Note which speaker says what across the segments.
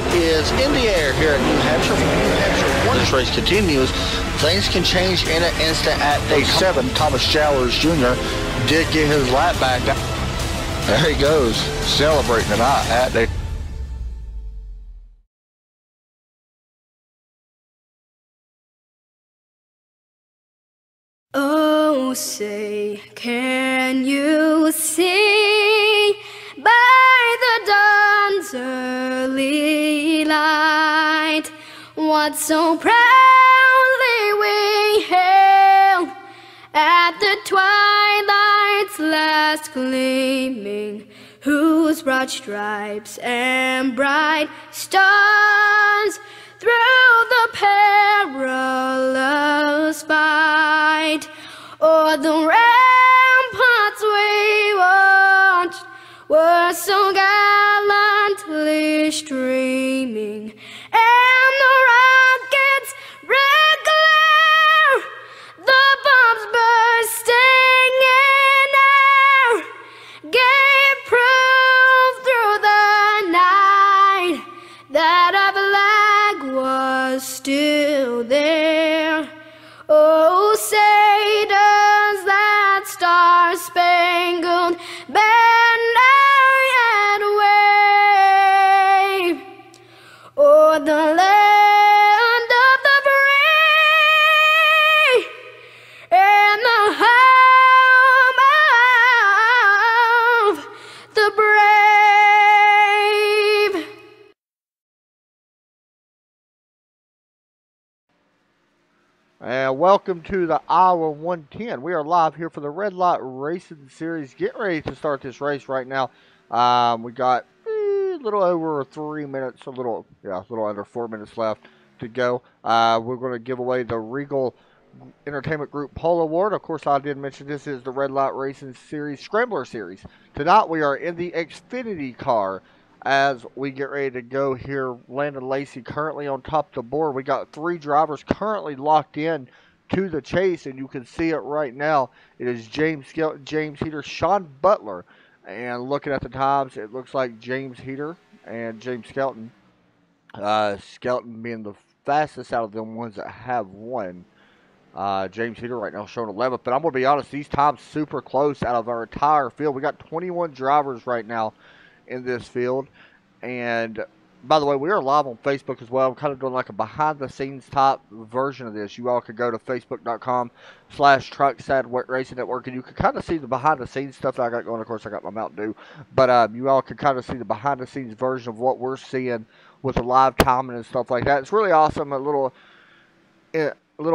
Speaker 1: flag is in the air here at New Hampshire. From New Hampshire, once this race continues, things can change in an instant at day 7. Thomas Jowers Jr. did get his lap back. There he goes, celebrating tonight at day.
Speaker 2: Oh, say, can you see by the dawn's early light what so proudly we hailed at the twilight's last gleaming, whose broad stripes and bright stars through the perilous fight o'er the ramparts we watched were so gallantly streaming, and the rockets red glare, the bombs bursting in air, gave proof through the night that our flag was still there. Oh, say does that star-spangled banner yet wave o'er the land of the free and the home of the brave.
Speaker 3: And welcome to the Iowa 110. We are live here for the Redlight Racing Series. Get ready to start this race right now. We got a little over 3 minutes, a little under 4 minutes left to go. We're going to give away the Regal Entertainment Group Pole Award. Of course, I did mention this is the Redlight Racing Series Scrambler Series. Tonight we are in the Xfinity car as we get ready to go here. Landon Lacey currently on top of the board. We got 3 drivers currently locked in to the chase, and you can see it right now. It is James Skelton, James Heater, Sean Butler. And looking at the times, it looks like James Heater and James Skelton. Skelton being the fastest out of them ones that have won. James Heater right now showing 11th. But I'm going to be honest, these times super close out of our entire field. We got 21 drivers right now in this field. And by the way, we are live on Facebook as well. I'm kind of doing like a behind the scenes type version of this. You all could go to facebook.com/Truckside Racing Network, and you can kind of see the behind the scenes stuff that I got going. Of course, I got my Mountain Dew, but you all can kind of see the behind the scenes version of what we're seeing with the live timing and stuff like that. It's really awesome. A little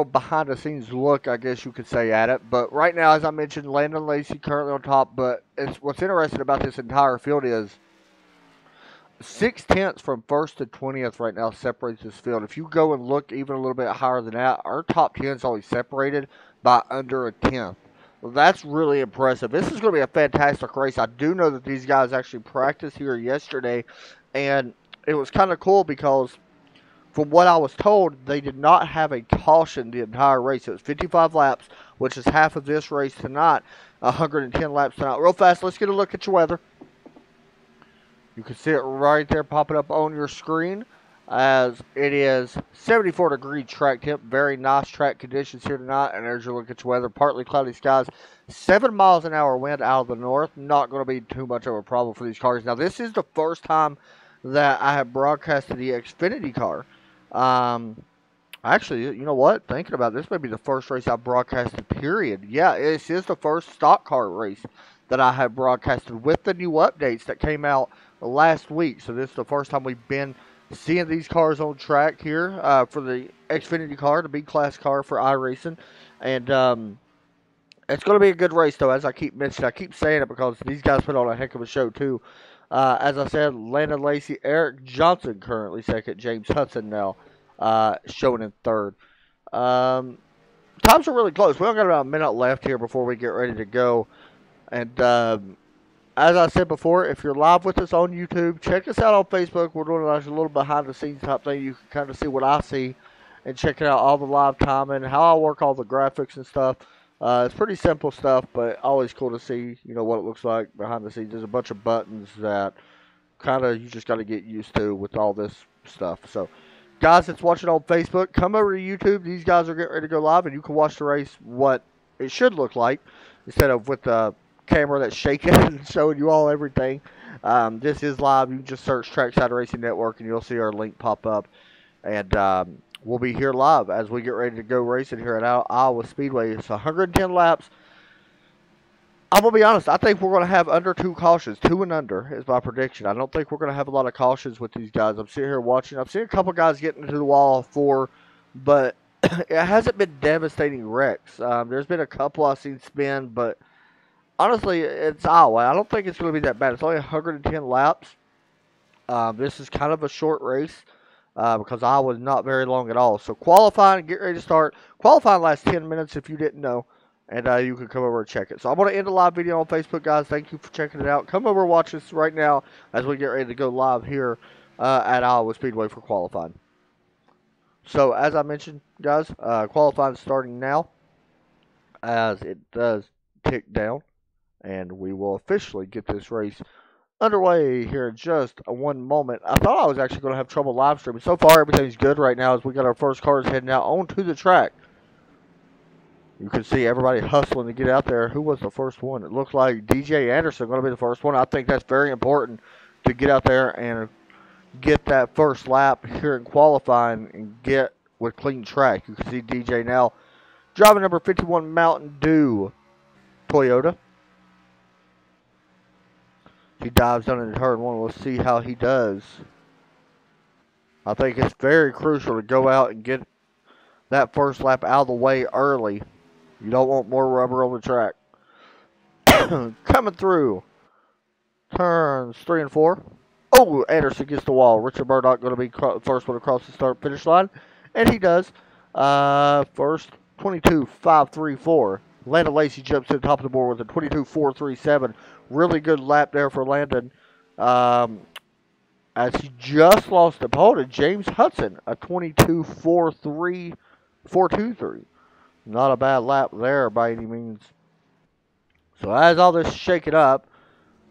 Speaker 3: behind the scenes look, I guess you could say, at it. But right now, as I mentioned, Landon Lacey currently on top. But what's interesting about this entire field is 6/10 from 1st to 20th right now separates this field. If you go and look even a little bit higher than that, our top 10 is always separated by under a 10th. Well, that's really impressive. This is going to be a fantastic race. I do know that these guys actually practiced here yesterday, and it was kind of cool because from what I was told, they did not have a caution the entire race. It was 55 laps, which is half of this race tonight, 110 laps tonight. Real fast, let's get a look at your weather. You can see it right there popping up on your screen as it is 74-degree track temp. Very nice track conditions here tonight. And there's your look at your weather. Partly cloudy skies. 7 miles an hour wind out of the north. Not going to be too much of a problem for these cars. Now, this is the first time that I have broadcasted the Xfinity car. Actually, you know what? Thinking about this, may be the first race I've broadcasted, period. Yeah, this is the first stock car race that I have broadcasted with the new updates that came out last week. So this is the first time we've been seeing these cars on track here for the Xfinity car, the B-Class car for iRacing. And it's going to be a good race, though, as I keep mentioning. I keep saying it because these guys put on a heck of a show, too. As I said, Landon Lacey, Eric Johnson currently second, James Hudson now showing in third. Times are really close. We only got about a minute left here before we get ready to go. And as I said before, if you're live with us on YouTube, check us out on Facebook. We're doing like a little behind-the-scenes type thing. You can kind of see what I see and checking out all the live timing, how I work all the graphics and stuff. It's pretty simple stuff, but always cool to see, you know, what it looks like behind the scenes. There's a bunch of buttons that kind of you just got to get used to with all this stuff. So, guys that's watching on Facebook, come over to YouTube. These guys are getting ready to go live, and you can watch the race what it should look like instead of with the camera that's shaking and showing you all everything. This is live. You can just search Trackside Racing Network, and you'll see our link pop up. And we'll be here live as we get ready to go racing here at Iowa Speedway. It's 110 laps. I'm going to be honest. I think we're going to have under 2 cautions. 2 and under is my prediction. I don't think we're going to have a lot of cautions with these guys. I'm sitting here watching. I've seen a couple guys getting into the wall 4, but it hasn't been devastating wrecks. There's been a couple I've seen spin, but honestly, it's Iowa. I don't think it's going to be that bad. It's only 110 laps. This is kind of a short race because Iowa is not very long at all. So qualifying, get ready to start. Qualifying lasts 10 minutes if you didn't know. And you can come over and check it. So I'm going to end the live video on Facebook, guys. Thank you for checking it out. Come over and watch us right now as we get ready to go live here at Iowa Speedway for qualifying. So as I mentioned, guys, qualifying starting now as it does tick down. And we will officially get this race underway here in just one moment. I thought I was actually going to have trouble live streaming. So far, everything's good right now as we got our first cars heading out onto the track. You can see everybody hustling to get out there. Who was the first one? It looks like DJ Anderson going to be the first one. I think that's very important to get out there and get that first lap here in qualifying and get with clean track. You can see DJ now driving number 51 Mountain Dew Toyota. He dives down into turn 1. We'll see how he does. I think it's very crucial to go out and get that first lap out of the way early. You don't want more rubber on the track. Coming through turns 3 and 4. Oh, Anderson gets the wall. Richard Murdoch going to be first one across the start finish line. And he does. First, 22.534. Landon Lacey jumps to the top of the board with a 22.437. Really good lap there for Landon. As he just lost the pole to James Hudson, a 22.423. Not a bad lap there by any means. So as all this is shaking up,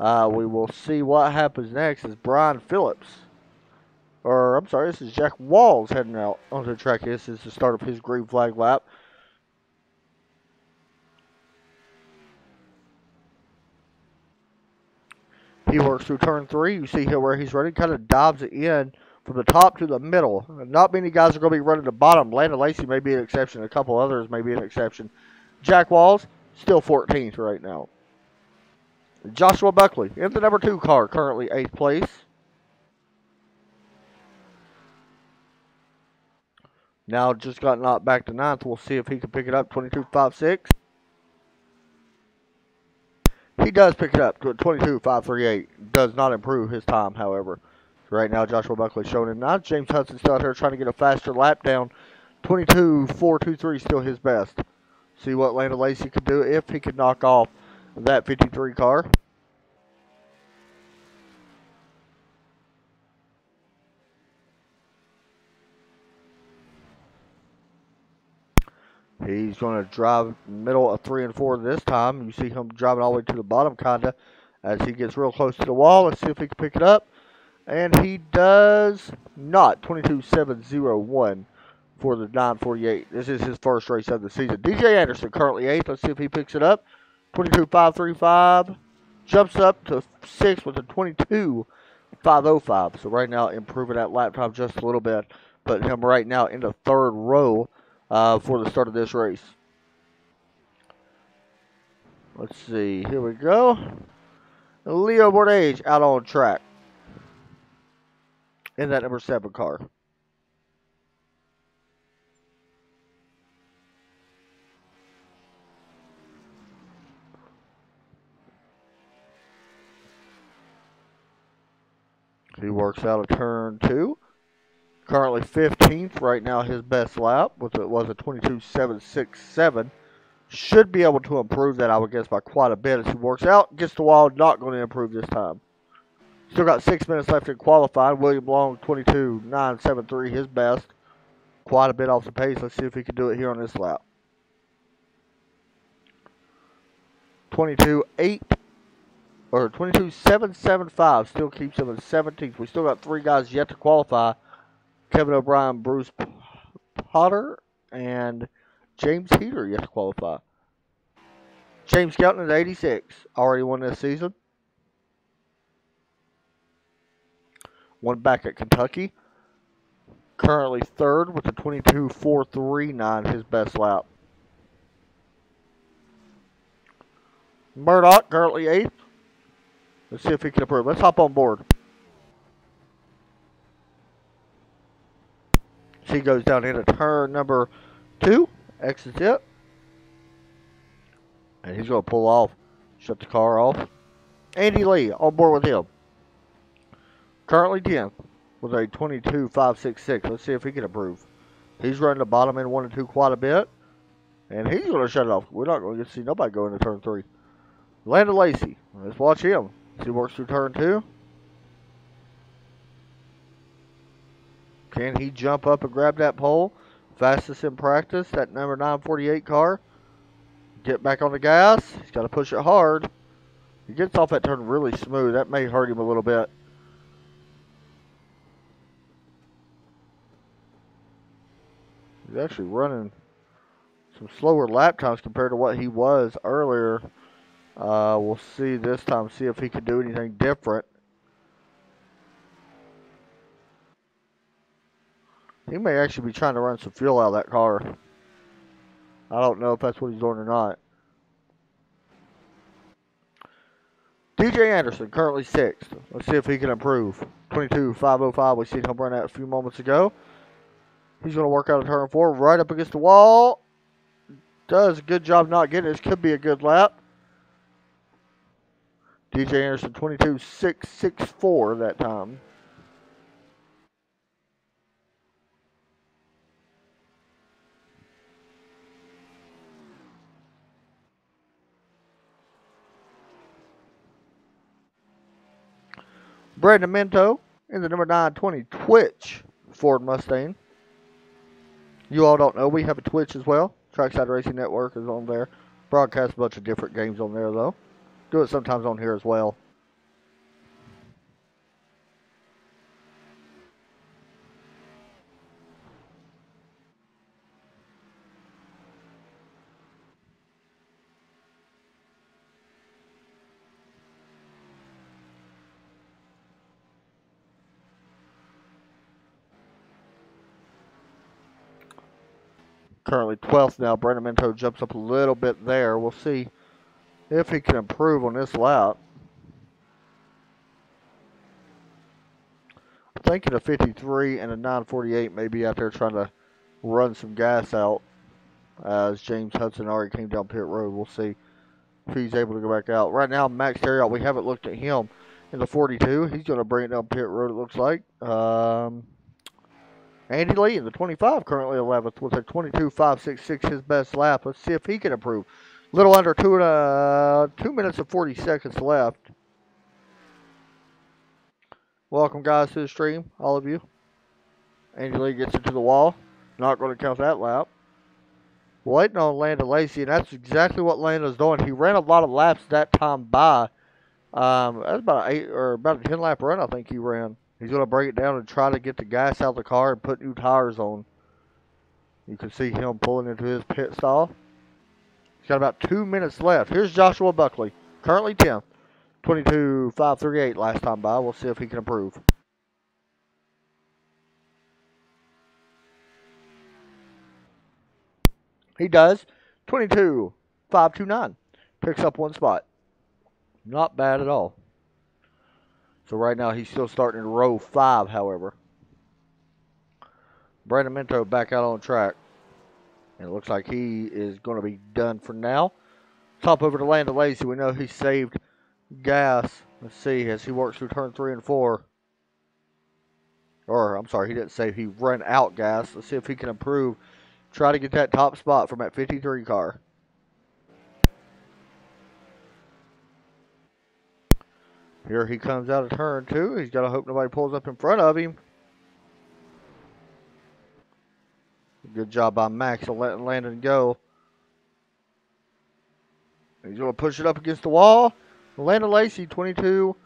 Speaker 3: we will see what happens next as Brian Phillips. Or, I'm sorry, this is Jack Walls heading out onto the track. This is the start of his green flag lap. He works through turn 3. You see here where he's running, kind of dives it in from the top to the middle. Not many guys are going to be running the bottom. Landon Lacey may be an exception. A couple others may be an exception. Jack Walls, still 14th right now. Joshua Buckley in the number 2 car, currently 8th place. Now just got knocked back to 9th. We'll see if he can pick it up. 22.56. He does pick it up to a 22.538. Does not improve his time, however. Right now, Joshua Buckley showing in 9th. James Hudson still out here trying to get a faster lap down. 22.423 still his best. See what Landon Lacey could do if he could knock off that 53 car. He's going to drive middle of 3 and 4 this time. You see him driving all the way to the bottom, kind of, as he gets real close to the wall. Let's see if he can pick it up. And he does not. 22.701 for the 948. This is his first race of the season. DJ Anderson currently 8th. Let's see if he picks it up. 22.535. Jumps up to 6th with a 22.505. So right now improving that lap time just a little bit. Putting him right now in the 3rd row for the start of this race. Let's see. Here we go. Leo Bourdage out on track in that number 7 car. He works out of turn 2. Currently 15th. Right now his best lap was a 22.767. Should be able to improve that, I would guess, by quite a bit as he works out. Gets the wall. Not going to improve this time. Still got 6 minutes left in qualifying. William Long, 22.973, his best. Quite a bit off the pace. Let's see if he can do it here on this lap. 22.775 still keeps him in 17th. We still got 3 guys yet to qualify Kevin O'Brien, Bruce Potter, and James Heater yet to qualify. James Skelton at 86, already won this season. Won back at Kentucky. Currently third with a 22.439, his best lap. Murdoch currently eighth. Let's see if he can improve. Let's hop on board. He goes down into turn number 2. Exits it. And he's going to pull off. Shut the car off. Andy Lee on board with him. Currently 10th with a 22.566. Let's see if he can improve. He's running the bottom end 1 and 2 quite a bit. And he's going to shut it off. We're not going to get to see nobody go into turn 3. Landon Lacey. Let's watch him. See he works through turn 2. Can he jump up and grab that pole? Fastest in practice, that number 948 car. Get back on the gas. He's got to push it hard. He gets off that turn really smooth. That may hurt him a little bit. He's actually running some slower lap times compared to what he was earlier. We'll see this time, see if he can do anything different. He may actually be trying to run some fuel out of that car. I don't know if that's what he's doing or not. DJ Anderson, currently 6th. Let's see if he can improve. 22.505, we seen him run that a few moments ago. He's going to work out of turn 4, right up against the wall. Does a good job not getting it. This could be a good lap. DJ Anderson, 22.664 that time. Brandon Minto in the number 920 Twitch Ford Mustang. You all don't know, we have a Twitch as well. Trackside Racing Network is on there. Broadcast a bunch of different games on there, though. Do it sometimes on here as well. Currently 12th now. Brandon Minto jumps up a little bit there. We'll see if he can improve on this lap. I'm thinking a 53 and a 948 may be out there trying to run some gas out, as James Hudson already came down pit road. We'll see if he's able to go back out. Right now, Max Terriot, we haven't looked at him in the 42. He's going to bring it down pit road, it looks like. Andy Lee in the 25, currently 11th with a 22.566, his best lap. Let's see if he can improve. Little under 2 minutes and 40 seconds left. Welcome, guys, to the stream, all of you. Andy Lee gets into the wall. Not going to count that lap. Waiting on Landon Lacey, and that's exactly what Landon's doing. He ran a lot of laps that time by. That's about about a 10-lap run, I think he ran. He's going to bring it down and try to get the gas out of the car and put new tires on. You can see him pulling into his pit stall. He's got about 2 minutes left. Here's Joshua Buckley, currently 10th. 22.538 last time by. We'll see if he can improve. He does. 22.529. Picks up 1 spot. Not bad at all. So right now he's still starting in row 5, however. Brandon Minto back out on track. And it looks like he is going to be done for now. Top over to Landon Lacey. We know he saved gas. Let's see as he works through turn 3 and 4. Or, I'm sorry, he didn't save. He ran out gas. Let's see if he can improve. Try to get that top spot from that 53 car. Here he comes out of turn 2. He's got to hope nobody pulls up in front of him. Good job by Max of letting Landon go. He's going to push it up against the wall. Landon Lacey, 22.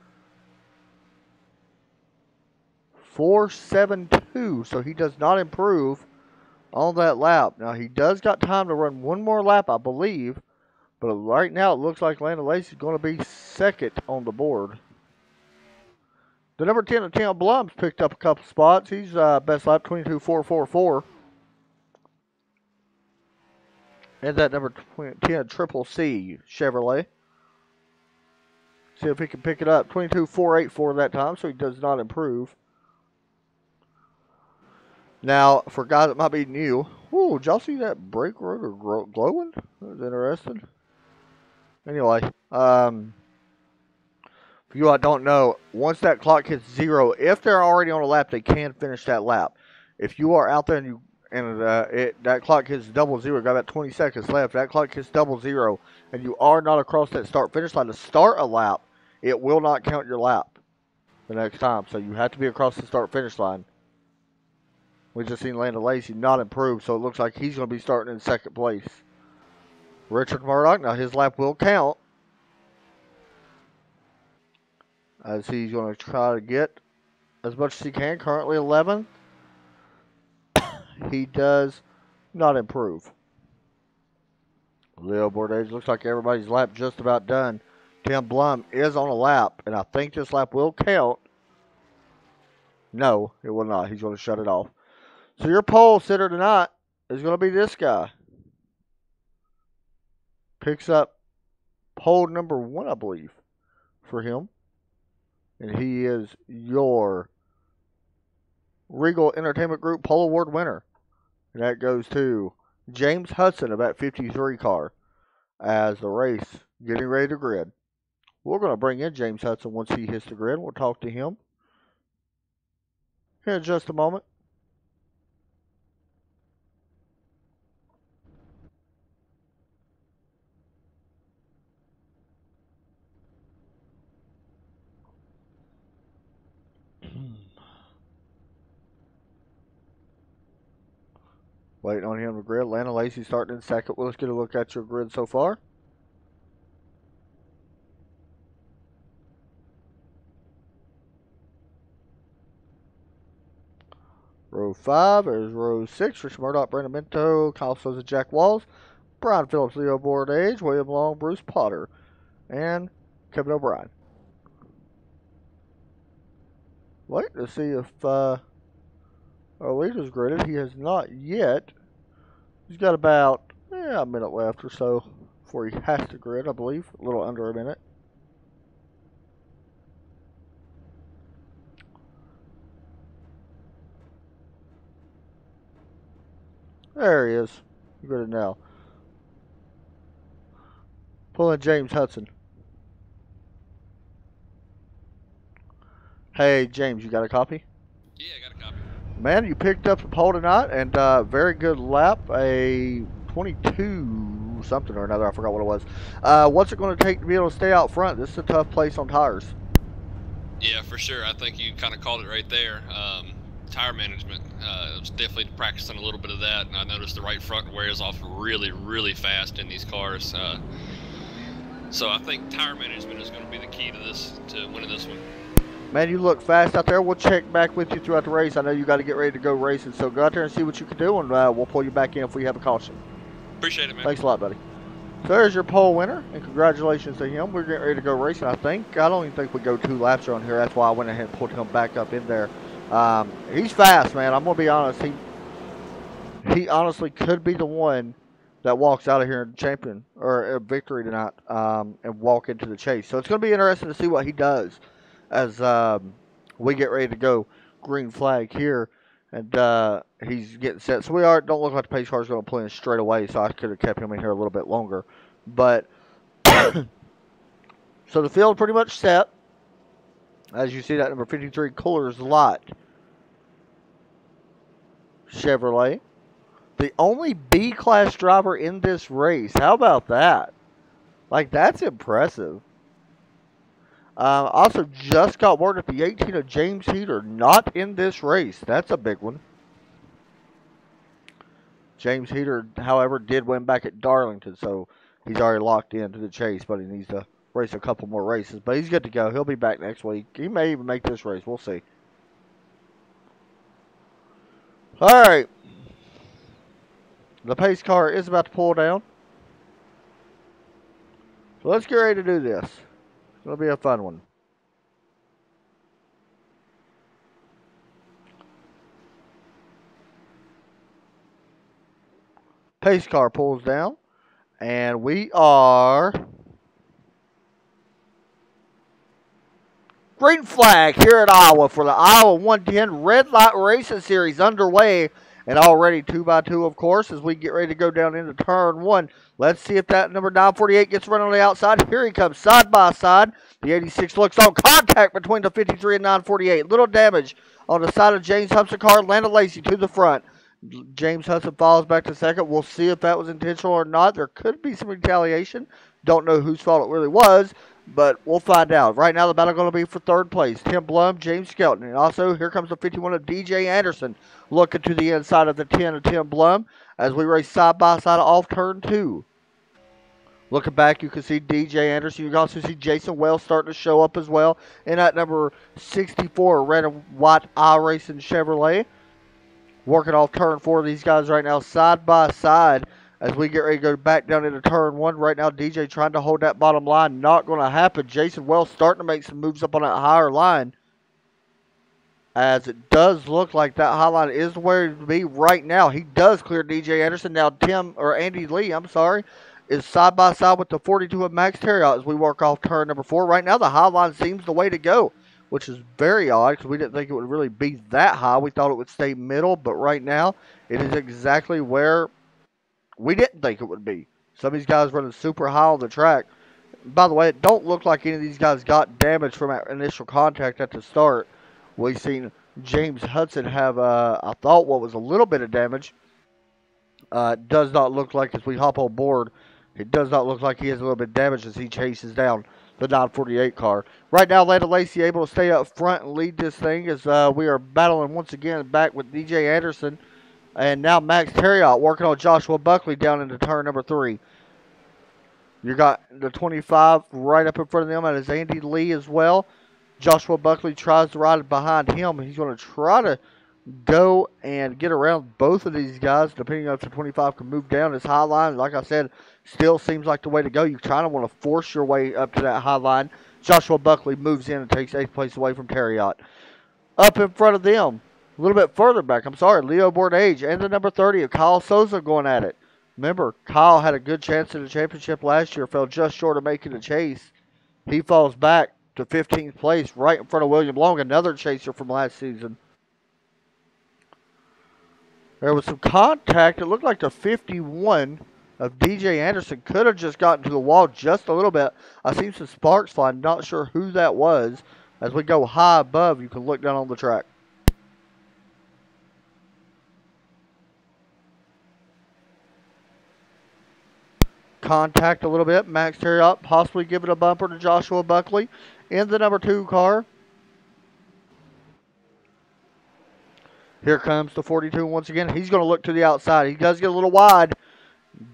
Speaker 3: 4.72, so he does not improve on that lap. Now, he does got time to run one more lap, I believe, but right now it looks like Landon Lacey is going to be second on the board. The number 10 of Tim Blum's picked up a couple spots. He's best lap 22.444. And that number 10 Triple C Chevrolet. See if he can pick it up. 22.484 that time, so he does not improve. Now, for guys that might be new, ooh, did y'all see that brake rotor glowing? That was interesting. Anyway, for you all don't know, once that clock hits 0, if they're already on a lap, they can finish that lap. If you are out there and that clock hits 00, got about 20 seconds left, that clock hits 00, and you are not across that start-finish line to start a lap, it will not count your lap the next time. So you have to be across the start-finish line. We just seen Landon Lacey not improve, so it looks like he's going to be starting in second place. Richard Murdoch, now his lap will count, as he's going to try to get as much as he can. Currently 11th. He does not improve. Leaderboard age, looks like everybody's lap just about done. Tim Blum is on a lap, and I think this lap will count. No, it will not. He's going to shut it off. So your pole sitter tonight is going to be this guy. Picks up pole number 1, I believe, for him. And he is your Regal Entertainment Group Pole Award winner. And that goes to James Hudson of that 53 car as the race getting ready to grid. We're going to bring in James Hudson once he hits the grid. We'll talk to him here in just a moment. Waiting on him to grid. Landon Lacey starting in second. Well, let's get a look at your grid so far. Row 5 is row 6. Rich Murdoch, Brandon Minto, Kyle Souza, Jack Walls, Brian Phillips, Leo Bourdage, William Long, Bruce Potter, and Kevin O'Brien. Wait to see if our leader's gridded. He has not yet. He's got about a minute left or so before he has to grid, I believe. A little under a minute. There he is. Gridded now. Pulling James Hudson. Hey, James, you got a copy?
Speaker 4: Yeah, I got a copy.
Speaker 3: Man, you picked up the pole tonight, and very good lap, a 22 something or another. I forgot what it was. What's it going to take to be able to stay out front? This is a tough place on tires.
Speaker 4: Yeah, for sure. I think you kind of called it right there. Tire management. I was definitely practicing a little bit of that, and I noticed the right front wears off really, really fast in these cars. So I think tire management is going to be the key to this, to winning this one.
Speaker 3: Man, you look fast out there. We'll check back with you throughout the race. I know you got to get ready to go racing, so go out there and see what you can do, and we'll pull you back in if we have a caution.
Speaker 4: Appreciate it, man.
Speaker 3: Thanks a lot, buddy. So there's your pole winner, and congratulations to him. We're getting ready to go racing, I think. I don't even think we go 2 laps around here. That's why I went ahead and pulled him back up in there. He's fast, man. I'm going to be honest. He honestly could be the one that walks out of here in champion or victory tonight and walk into the chase. So it's going to be interesting to see what he does as we get ready to go green flag here, and he's getting set. So don't look like the pace car is going to pull in straight away, so I could have kept him in here a little bit longer. But so the field pretty much set. As you see, that number 53 Coors Light Chevrolet, the only B-class driver in this race. How about that? Like, that's impressive. Also, just got word that the 18 of James Heater not in this race. That's a big one. James Heater, however, did win back at Darlington, so he's already locked into the chase, but he needs to race a couple more races. But he's good to go. He'll be back next week. He may even make this race. We'll see. All right. The pace car is about to pull down. So let's get ready to do this. It'll be a fun one. Pace car pulls down. And we are green flag here at Iowa for the Iowa 110 Red Light Racing Series underway. And already 2x2, of course, as we get ready to go down into turn one. Let's see if that number 948 gets run on the outside. Here he comes, side by side. The 86 looks on. Contact between the 53 and 948. Little damage on the side of James Hudson's car. Landon Lacey to the front. James Hudson falls back to second. We'll see if that was intentional or not. There could be some retaliation. Don't know whose fault it really was, but we'll find out. Right now, the battle going to be for third place. Tim Blum, James Skelton. And also, here comes the 51 of DJ Anderson looking to the inside of the 10 of Tim Blum as we race side by side off turn two. Looking back, you can see DJ Anderson. You can also see Jason Wells starting to show up as well in that number 64 red and white iRacing Chevrolet. Working off turn four of these guys right now, side by side, as we get ready to go back down into turn one. Right now, DJ trying to hold that bottom line. Not going to happen. Jason Wells starting to make some moves up on that higher line, as it does look like that high line is where it be right now. He does clear DJ Anderson. Now, Andy Lee, is side by side with the 42 of Max Terriot as we work off turn number four. Right now, the high line seems the way to go, which is very odd because we didn't think it would really be that high. We thought it would stay middle, but right now it is exactly where we didn't think it would be. Some of these guys running super high on the track. By the way, it don't look like any of these guys got damage from that initial contact at the start. We've seen James Hudson have, I thought, what was a little bit of damage. Does not look like, as we hop on board, it does not look like he has a little bit of damage as he chases down the 948 car. Right now, Landon Lacey able to stay up front and lead this thing as we are battling once again back with DJ Anderson. And now Max Terriot working on Joshua Buckley down into turn number three. You got the 25 right up in front of them, and it's Andy Lee as well. Joshua Buckley tries to ride behind him. He's going to try to go and get around both of these guys, depending on if the 25 can move down his high line. Like I said, still seems like the way to go. You kind of want to force your way up to that high line. Joshua Buckley moves in and takes 8th place away from Terriot. Up in front of them, a little bit further back, Leo Bourdage and the number 30 of Kyle Souza going at it. Remember, Kyle had a good chance in the championship last year, fell just short of making the chase. He falls back to 15th place right in front of William Long, another chaser from last season. There was some contact. It looked like the 51 of DJ Anderson could have just gotten to the wall just a little bit. I seen some sparks flying. Not sure who that was. As we go high above, you can look down on the track. Contact a little bit. Max Terriot possibly giving a bumper to Joshua Buckley in the number 2 car. Here comes the 42 once again. He's going to look to the outside. He does get a little wide.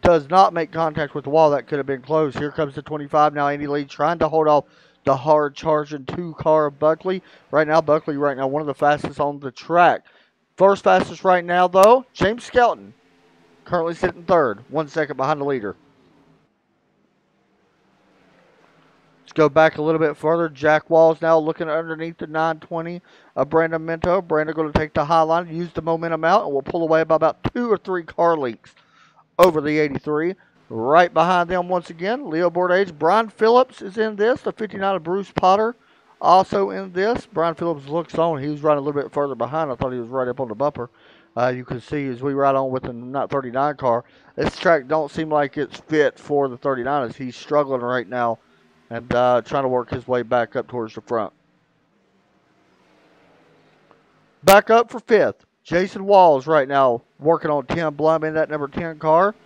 Speaker 3: Does not make contact with the wall. That could have been close. Here comes the 25. Now Andy Lee trying to hold off the hard charging 2 car of Buckley. Buckley one of the fastest on the track. First fastest right now, though, James Skelton. Currently sitting third. 1 second behind the leader. Let's go back a little bit further. Jack Walls now looking underneath the 920 of Brandon Minto. Brandon going to take the high line, use the momentum out, and we'll pull away by about 2 or 3 car lengths over the 83. Right behind them once again, Leo Bourdage. Brian Phillips is in this. The 59 of Bruce Potter also in this. Brian Phillips looks on. He was running a little bit further behind. I thought he was right up on the bumper. You can see as we ride on with the 39 car, this track don't seem like it's fit for the 39 as he's struggling right now and trying to work his way back up towards the front. Back up for 5th. Jason Walls right now working on Tim Blum in that number 10 car.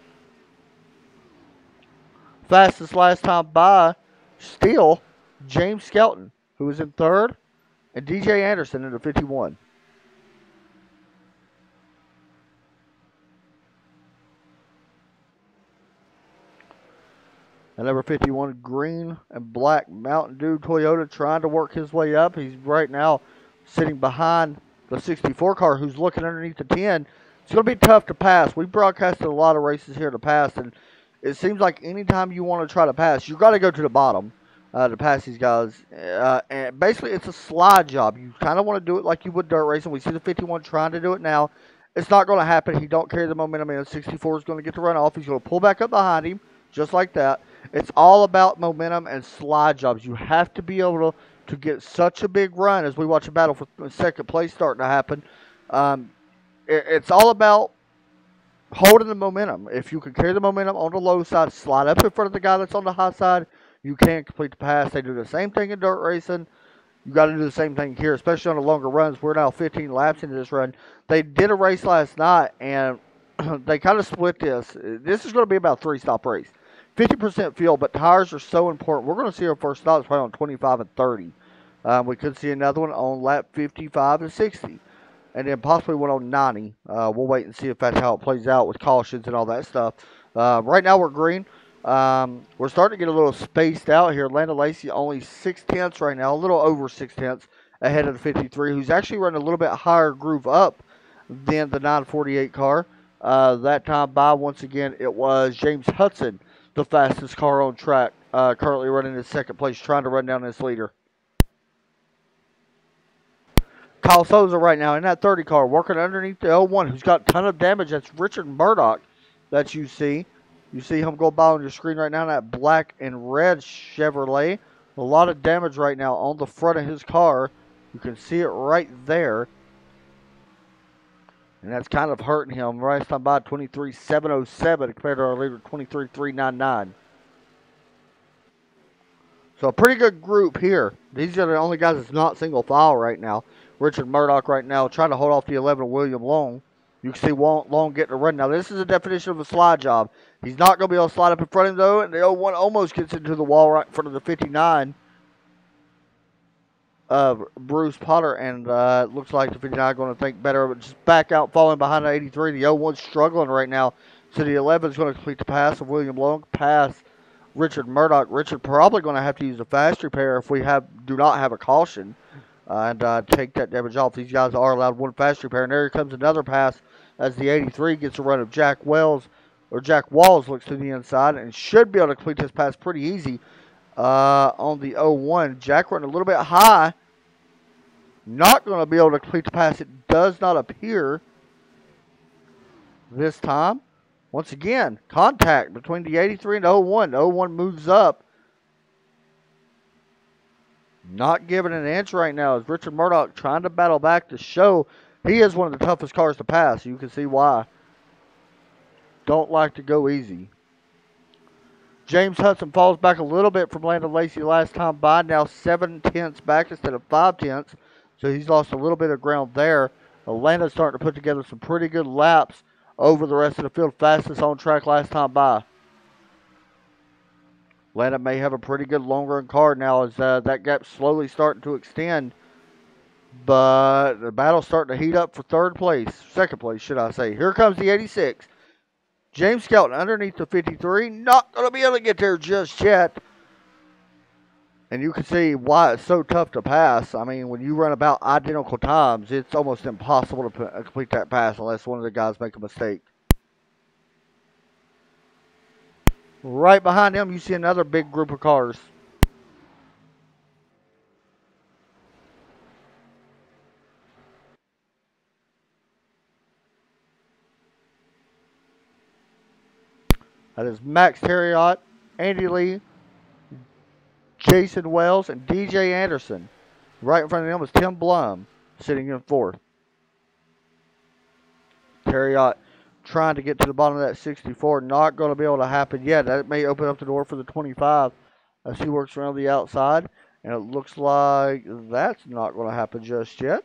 Speaker 3: Fastest last time by, still, James Skelton, who was in 3rd, and DJ Anderson in the 51. And number 51, green and black Mountain Dew Toyota trying to work his way up. He's right now sitting behind the 64 car, who's looking underneath the 10. It's going to be tough to pass. We broadcasted a lot of races here to pass, and it seems like anytime you want to try to pass, you've got to go to the bottom to pass these guys. And basically, it's a slide job. You kind of want to do it like you would dirt racing. We see the 51 trying to do it now. It's not going to happen. He don't carry the momentum in. 64 is going to get the run off. He's going to pull back up behind him, just like that. It's all about momentum and slide jobs. You have to be able to get such a big run as we watch a battle for second place starting to happen. It's all about holding the momentum. If you can carry the momentum on the low side, slide up in front of the guy that's on the high side, you can complete the pass. They do the same thing in dirt racing. You got to do the same thing here, especially on the longer runs. We're now 15 laps into this run. They did a race last night, and they kind of split this. This is going to be about a 3-stop race. 50% fuel, but tires are so important. We're going to see our first stops probably on 25 and 30. We could see another one on lap 55 and 60. And then possibly one on 90. We'll wait and see if that's how it plays out with cautions and all that stuff. Right now we're green. We're starting to get a little spaced out here. Landon Lacey only 6/10 right now, a little over 6/10 ahead of the 53, who's actually running a little bit higher groove up than the 948 car. That time by, once again, it was James Hudson, the fastest car on track, currently running in second place, trying to run down this leader. Kyle Souza right now in that 30 car, working underneath the 01, who's got a ton of damage. That's Richard Murdoch that you see. You see him go by on your screen right now in that black and red Chevrolet. A lot of damage right now on the front of his car. You can see it right there. And that's kind of hurting him. Right time by 23.707 compared to our leader 23.399. So a pretty good group here. These are the only guys that's not single file right now. Richard Murdoch right now trying to hold off the 11 William Long. You can see Long getting a run. Now this is a definition of a slide job. He's not going to be able to slide up in front of him though. And the 01 almost gets into the wall right in front of the 59 of Bruce Potter. And it looks like the 59 going to think better of it. Just back out falling behind the 83. The 01 struggling right now. So the 11 is going to complete the pass of William Long. Pass Richard Murdoch. Richard probably going to have to use a fast repair if we do not have a caution. And take that damage off. These guys are allowed one fast repair. And there comes another pass as the 83 gets a run of Jack Walls looks to the inside and should be able to complete this pass pretty easy on the 01. Jack running a little bit high. Not going to be able to complete the pass. It does not appear this time. Once again, contact between the 83 and the 01. The 01 moves up. Not giving an inch right now as Richard Murdoch trying to battle back to show he is one of the toughest cars to pass. You can see why. Don't like to go easy. James Hudson falls back a little bit from Landon Lacey last time by. Now 7/10 back instead of 5/10. So he's lost a little bit of ground there. Landon's starting to put together some pretty good laps over the rest of the field. Fastest on track last time by. Landon may have a pretty good long run car now as that gap's slowly starting to extend. But the battle's starting to heat up for second place, should I say. Here comes the 86. James Skelton underneath the 53. Not going to be able to get there just yet. And you can see why it's so tough to pass. I mean, when you run about identical times, it's almost impossible to complete that pass unless one of the guys make a mistake. Right behind him, you see another big group of cars. That is Max Terriot, Andy Lee, Jason Wells, and DJ Anderson. Right in front of them is Tim Blum, sitting in fourth. Terriot trying to get to the bottom of that 64. Not going to be able to happen yet. That may open up the door for the 25 as he works around the outside. And it looks like that's not going to happen just yet.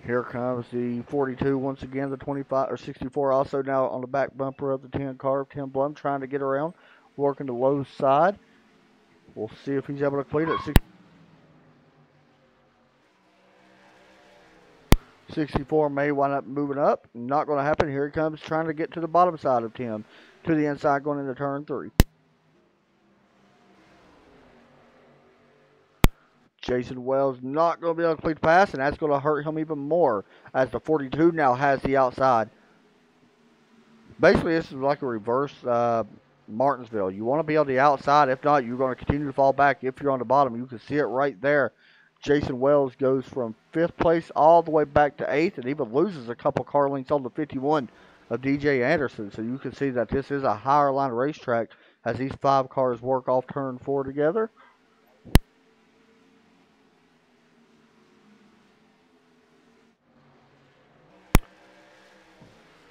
Speaker 3: Here comes the 42 once again, the 25 or 64 also now on the back bumper of the 10 car of Tim Blum trying to get around, working the low side. We'll see if he's able to complete it. 64 may wind up moving up. Not going to happen. Here he comes trying to get to the bottom side of Tim. To the inside going into turn 3. Jason Wells not going to be able to complete the pass, and that's going to hurt him even more as the 42 now has the outside. Basically, this is like a reverse Martinsville. You want to be on the outside. If not, you're going to continue to fall back. If you're on the bottom, you can see it right there. Jason Wells goes from 5th place all the way back to 8th and even loses a couple car lengths on the 51 of DJ Anderson. So you can see that this is a higher line racetrack as these 5 cars work off turn 4 together.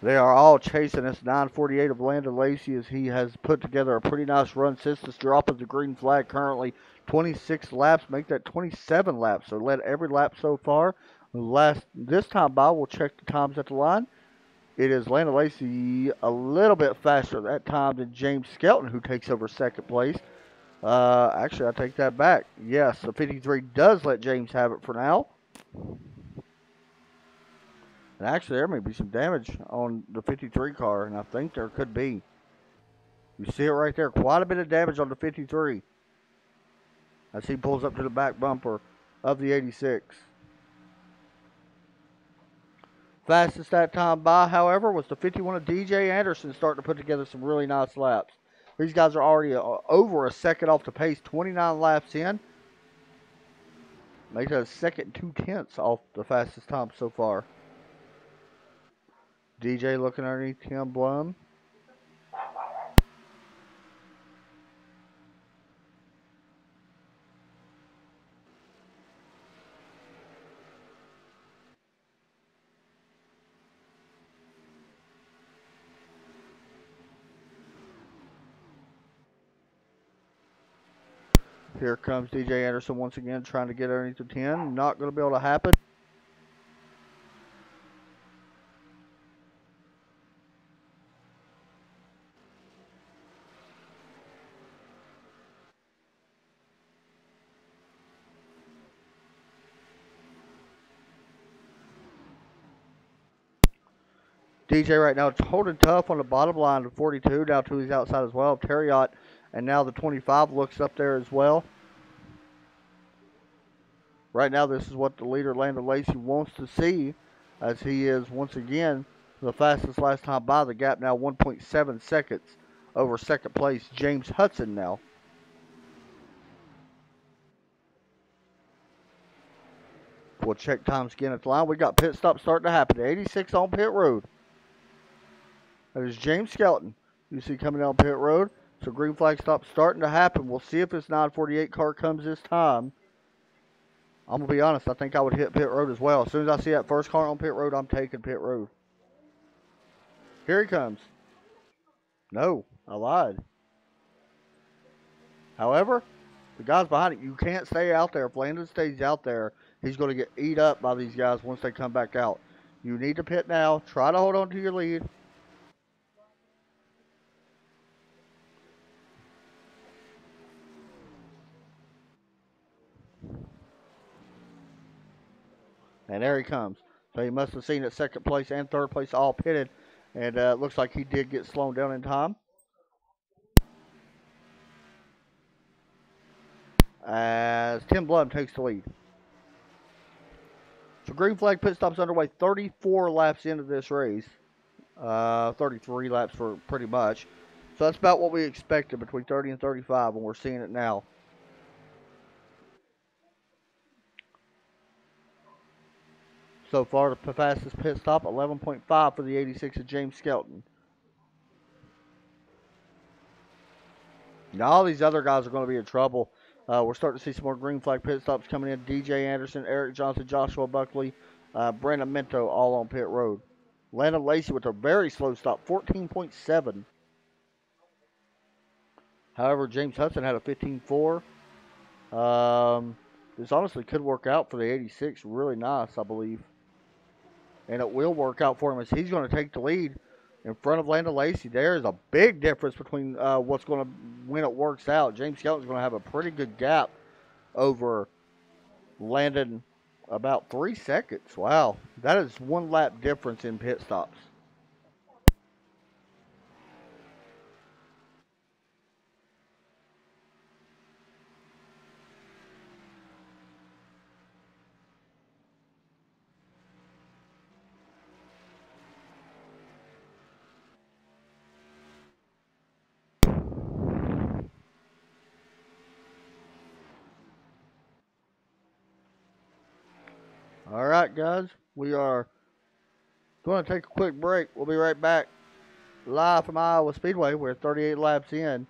Speaker 3: They are all chasing this 948 of Landon Lacey as he has put together a pretty nice run since this drop of the green flag. Currently 26 laps, make that 27 laps. So led every lap so far. This time by, we'll check the times at the line. It is Landon Lacey a little bit faster that time than James Skelton, who takes over 2nd place. Actually, I take that back. Yes, the 53 does let James have it for now. And actually, there may be some damage on the 53 car, and I think there could be. You see it right there. Quite a bit of damage on the 53 as he pulls up to the back bumper of the 86. Fastest that time by, however, was the 51 of DJ Anderson, starting to put together some really nice laps. These guys are already over a second off the pace, 29 laps in. Make that a second 2/10 off the fastest time so far. DJ looking underneath Tim Blum. Here comes DJ Anderson once again trying to get underneath the 10. Not going to be able to happen. DJ right now holding tough on the bottom line of 42, down to his outside as well. Terriot, and now the 25 looks up there as well. Right now, this is what the leader, Landon Lacey, wants to see, as he is, once again, the fastest last time by. The gap now 1.7 seconds over 2nd place, James Hudson now. We'll check times again at the line. We got pit stops starting to happen. 86 on pit road. That is James Skelton. You see coming down pit road. So green flag stop starting to happen. We'll see if this 948 car comes this time. I'm going to be honest. I think I would hit pit road as well. As soon as I see that first car on pit road, I'm taking pit road. Here he comes. No, I lied. However, the guys behind it, you can't stay out there. If Landon stays out there, he's going to get eat up by these guys once they come back out. You need to pit now. Try to hold on to your lead. And there he comes. So he must have seen that 2nd place and 3rd place all pitted. And it looks like he did get slowed down in time. As Tim Blum takes the lead. So green flag pit stops underway. 34 laps into this race. 33 laps for pretty much. So that's about what we expected, between 30 and 35, and we're seeing it now. So far, the fastest pit stop, 11.5 for the 86 of James Skelton. Now all these other guys are going to be in trouble. We're starting to see some more green flag pit stops coming in. DJ Anderson, Eric Johnson, Joshua Buckley, Brandon Minto all on pit road. Landon Lacey with a very slow stop, 14.7. However, James Hudson had a 15.4. This honestly could work out for the 86 really nice, I believe. And it will work out for him as he's going to take the lead in front of Landon Lacey. There is a big difference between what's going to, when it works out. James Skelton's going to have a pretty good gap over Landon About 3 seconds. Wow. That is 1 lap difference in pit stops. All right, guys. We are going to take a quick break. We'll be right back. Live from Iowa Speedway. We're 38 laps in.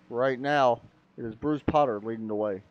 Speaker 3: Right now, it is Bruce Potter leading the way.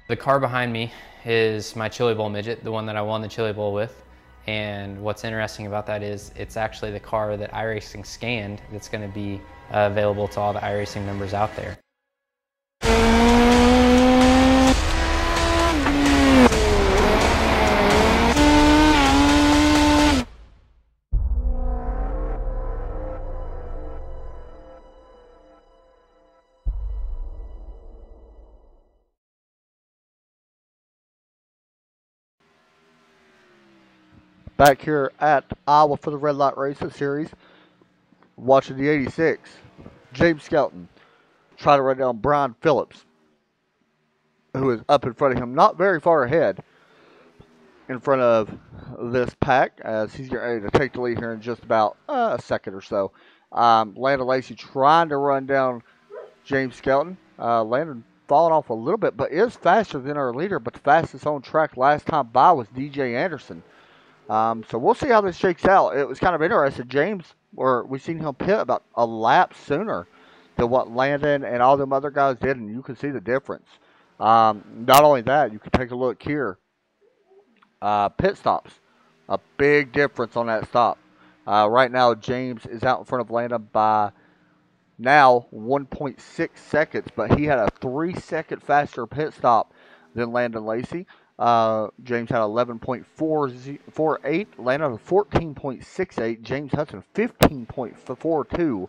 Speaker 5: The car behind me is my Chili Bowl midget, the one that I won the Chili Bowl with. And what's interesting about that is it's actually the car that iRacing scanned that's going to be available to all the iRacing members out there.
Speaker 3: Back here at Iowa for the Redlight Racing Series, watching the 86. James Skelton try to run down Brian Phillips, who is up in front of him, not very far ahead in front of this pack, as he's getting ready to take the lead here in just about a second or so. Landon Lacey trying to run down James Skelton. Landon falling off a little bit, but is faster than our leader, but the fastest on track last time by was DJ Anderson. So we'll see how this shakes out. It was kind of interesting. James, we've seen him pit about a lap sooner than what Landon and all them other guys did, and you can see the difference. Not only that, you can take a look here. Pit stops. A big difference on that stop. Right now, James is out in front of Landon by now 1.6 seconds, but he had a 3-second faster pit stop than Landon Lacey. James had 11.48, Landon 14.68, James Hudson 15.42.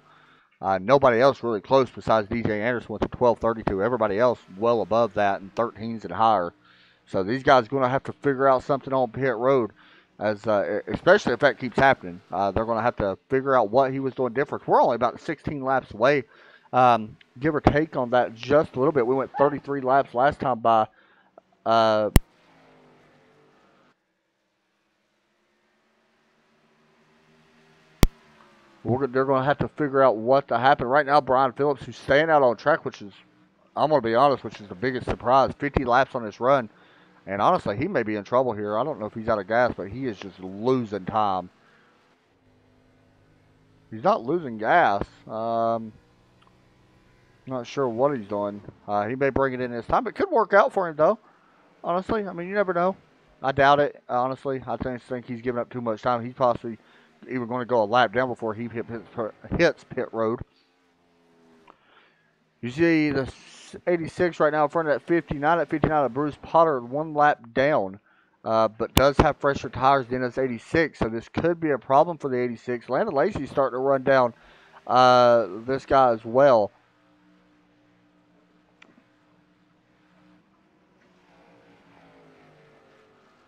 Speaker 3: Nobody else really close besides DJ Anderson with a 12.32. Everybody else well above that in 13s and higher. So these guys are going to have to figure out something on pit road as especially if that keeps happening. They're going to have to figure out what he was doing different. We're only about 16 laps away, give or take on that just a little bit. We went 33 laps last time by. They're going to have to figure out what to happen. Right now, Brian Phillips, who's staying out on track, which is, I'm going to be honest, which is the biggest surprise. 50 laps on this run. And honestly, he may be in trouble here. I don't know if he's out of gas, but he is just losing time. He's not losing gas. Not sure what he's doing. He may bring it in this time. It could work out for him, though. Honestly, I mean, you never know. I doubt it, honestly. I think he's giving up too much time. He's possibly even going to go a lap down before he hits pit road. You see the 86 right now in front of that 59. At 59, Bruce Potter 1 lap down, but does have fresher tires than his 86, so this could be a problem for the 86. Landon Lacey's starting to run down this guy as well.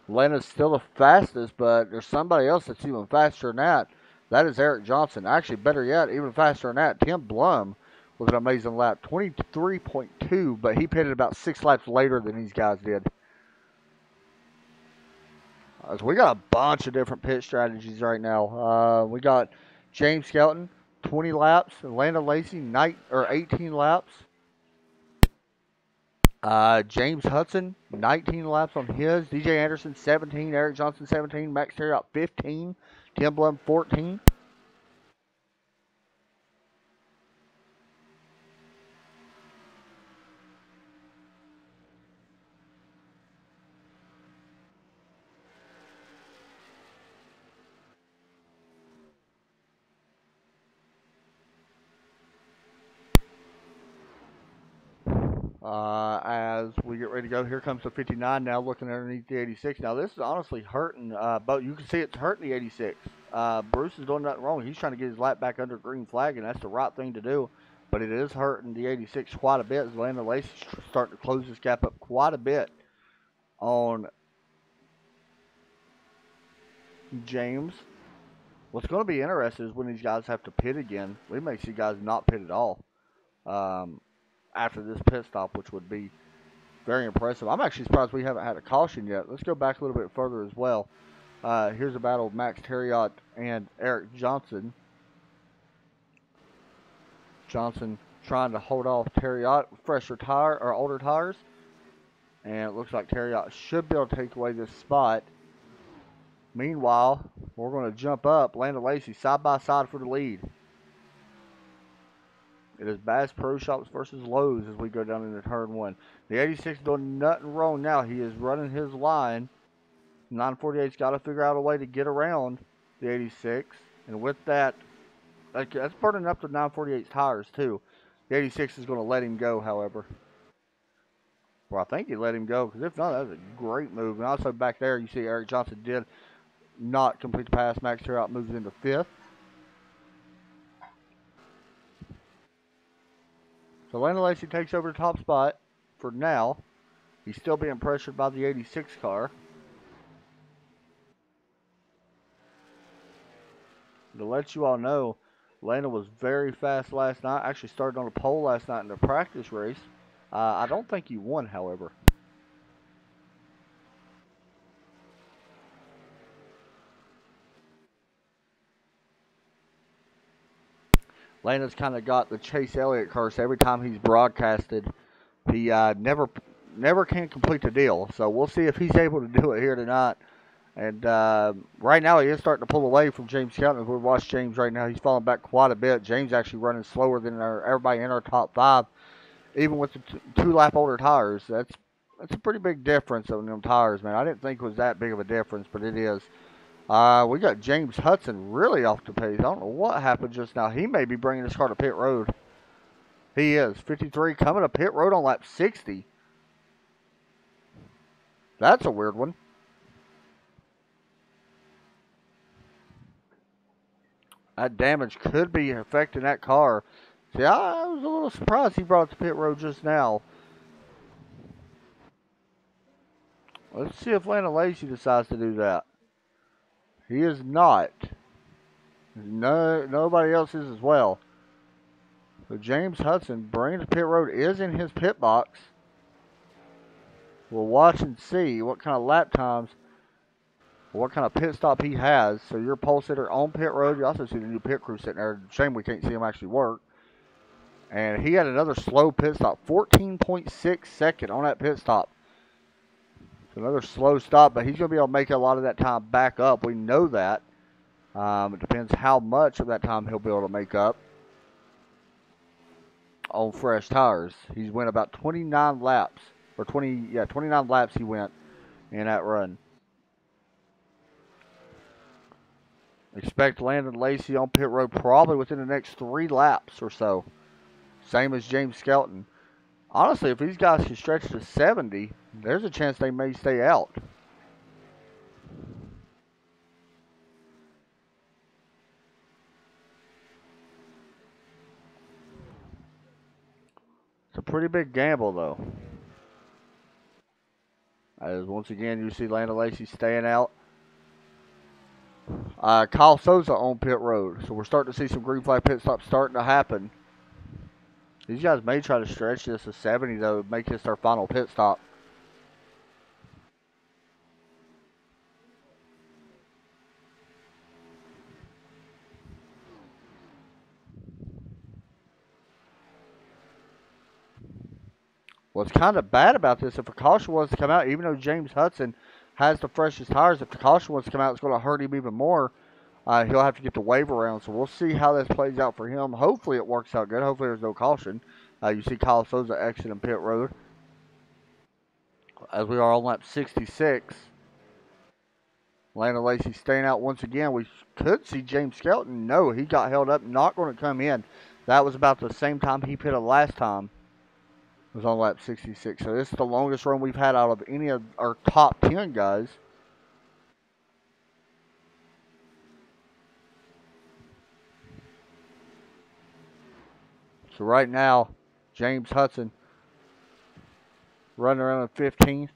Speaker 3: Landon's still the fastest, but there's somebody else that's even faster than that. That is Eric Johnson. Actually, better yet, even faster than that, Tim Blum with an amazing lap, 23.2, but he pitted about 6 laps later than these guys did. So we got a bunch of different pit strategies right now. We got James Skelton, 20 laps. Landon Lacey, 18 laps. James Hudson, 19 laps on his. DJ Anderson, 17. Eric Johnson, 17. Max Terriot, 15. Tim Blum, 14. As we get ready to go, here comes the 59 now, looking underneath the 86. Now, this is honestly hurting both. You can see it's hurting the 86. Bruce is doing nothing wrong. He's trying to get his lap back under green flag, and that's the right thing to do. But it is hurting the 86 quite a bit as Landon Lacey's starting to close this gap up quite a bit on James. What's going to be interesting is when these guys have to pit again. We may see guys not pit at all. After this pit stop, which would be very impressive. I'm actually surprised we haven't had a caution yet. Let's go back a little bit further as well. Here's a battle of Max Terriot and Eric Johnson. Johnson trying to hold off Terriot with fresher tire or older tires. And it looks like Terriot should be able to take away this spot. Meanwhile, we're going to jump up. Landon Lacey side by side for the lead. It is Bass Pro Shops versus Lowe's as we go down into turn 1. The 86 doing nothing wrong now. He is running his line. 948's got to figure out a way to get around the 86. And with that, that's burning up the 948's tires too. The 86 is going to let him go, however. Well, I think he let him go, because if not, that was a great move. And also back there, you see Eric Johnson did not complete the pass. Max Terriot moves into 5th. So Landon Lacey takes over the top spot for now. He's still being pressured by the 86 car. To let you all know, Landon was very fast last night. Actually started on a pole last night in the practice race. I don't think he won, however. Landon's kind of got the Chase Elliott curse. Every time he's broadcasted, he never can complete the deal. So we'll see if he's able to do it here tonight. And right now he is starting to pull away from James Skelton. If we watch James right now, he's falling back quite a bit. James actually running slower than everybody in our top 5, even with the 2 lap older tires. That's a pretty big difference on them tires, man. I didn't think it was that big of a difference, but it is. We got James Hudson really off the pace. I don't know what happened just now. He may be bringing this car to pit road. He is. 53 coming to pit road on lap 60. That's a weird one. That damage could be affecting that car. See, I was a little surprised he brought it to pit road just now. Let's see if Landon Lacey decides to do that. He is not. No, nobody else is as well. So James Hudson brings pit road, is in his pit box. We'll watch and see what kind of lap times, what kind of pit stop he has. So your pole sitter on pit road. You also see the new pit crew sitting there. Shame we can't see him actually work. And he had another slow pit stop, 14.6 second on that pit stop. So another slow stop, but he's going to be able to make a lot of that time back up. We know that. It depends how much of that time he'll be able to make up on fresh tires. He's went about 29 laps, or 29 laps he went in that run. Expect Landon Lacey on pit road probably within the next 3 laps or so. Same as James Skelton. Honestly, if these guys can stretch to 70, there's a chance they may stay out. It's a pretty big gamble, though. As once again, you see Landon Lacey staying out. Kyle Souza on pit road. So we're starting to see some green flag pit stops starting to happen. These guys may try to stretch this to 70, though, make this their final pit stop. What's kind of bad about this, if a caution was to come out, even though James Hudson has the freshest tires, if the caution was to come out, it's going to hurt him even more. He'll have to get the wave around, so we'll see how this plays out for him. Hopefully it works out good. Hopefully there's no caution. You see Kyle Souza exiting pit road. As we are on lap 66. Landon Lacey staying out once again. We could see James Skelton. No, he got held up, not going to come in. That was about the same time he pitted last time. It was on lap 66. So this is the longest run we've had out of any of our top 10 guys. So right now, James Hudson running around the 15th.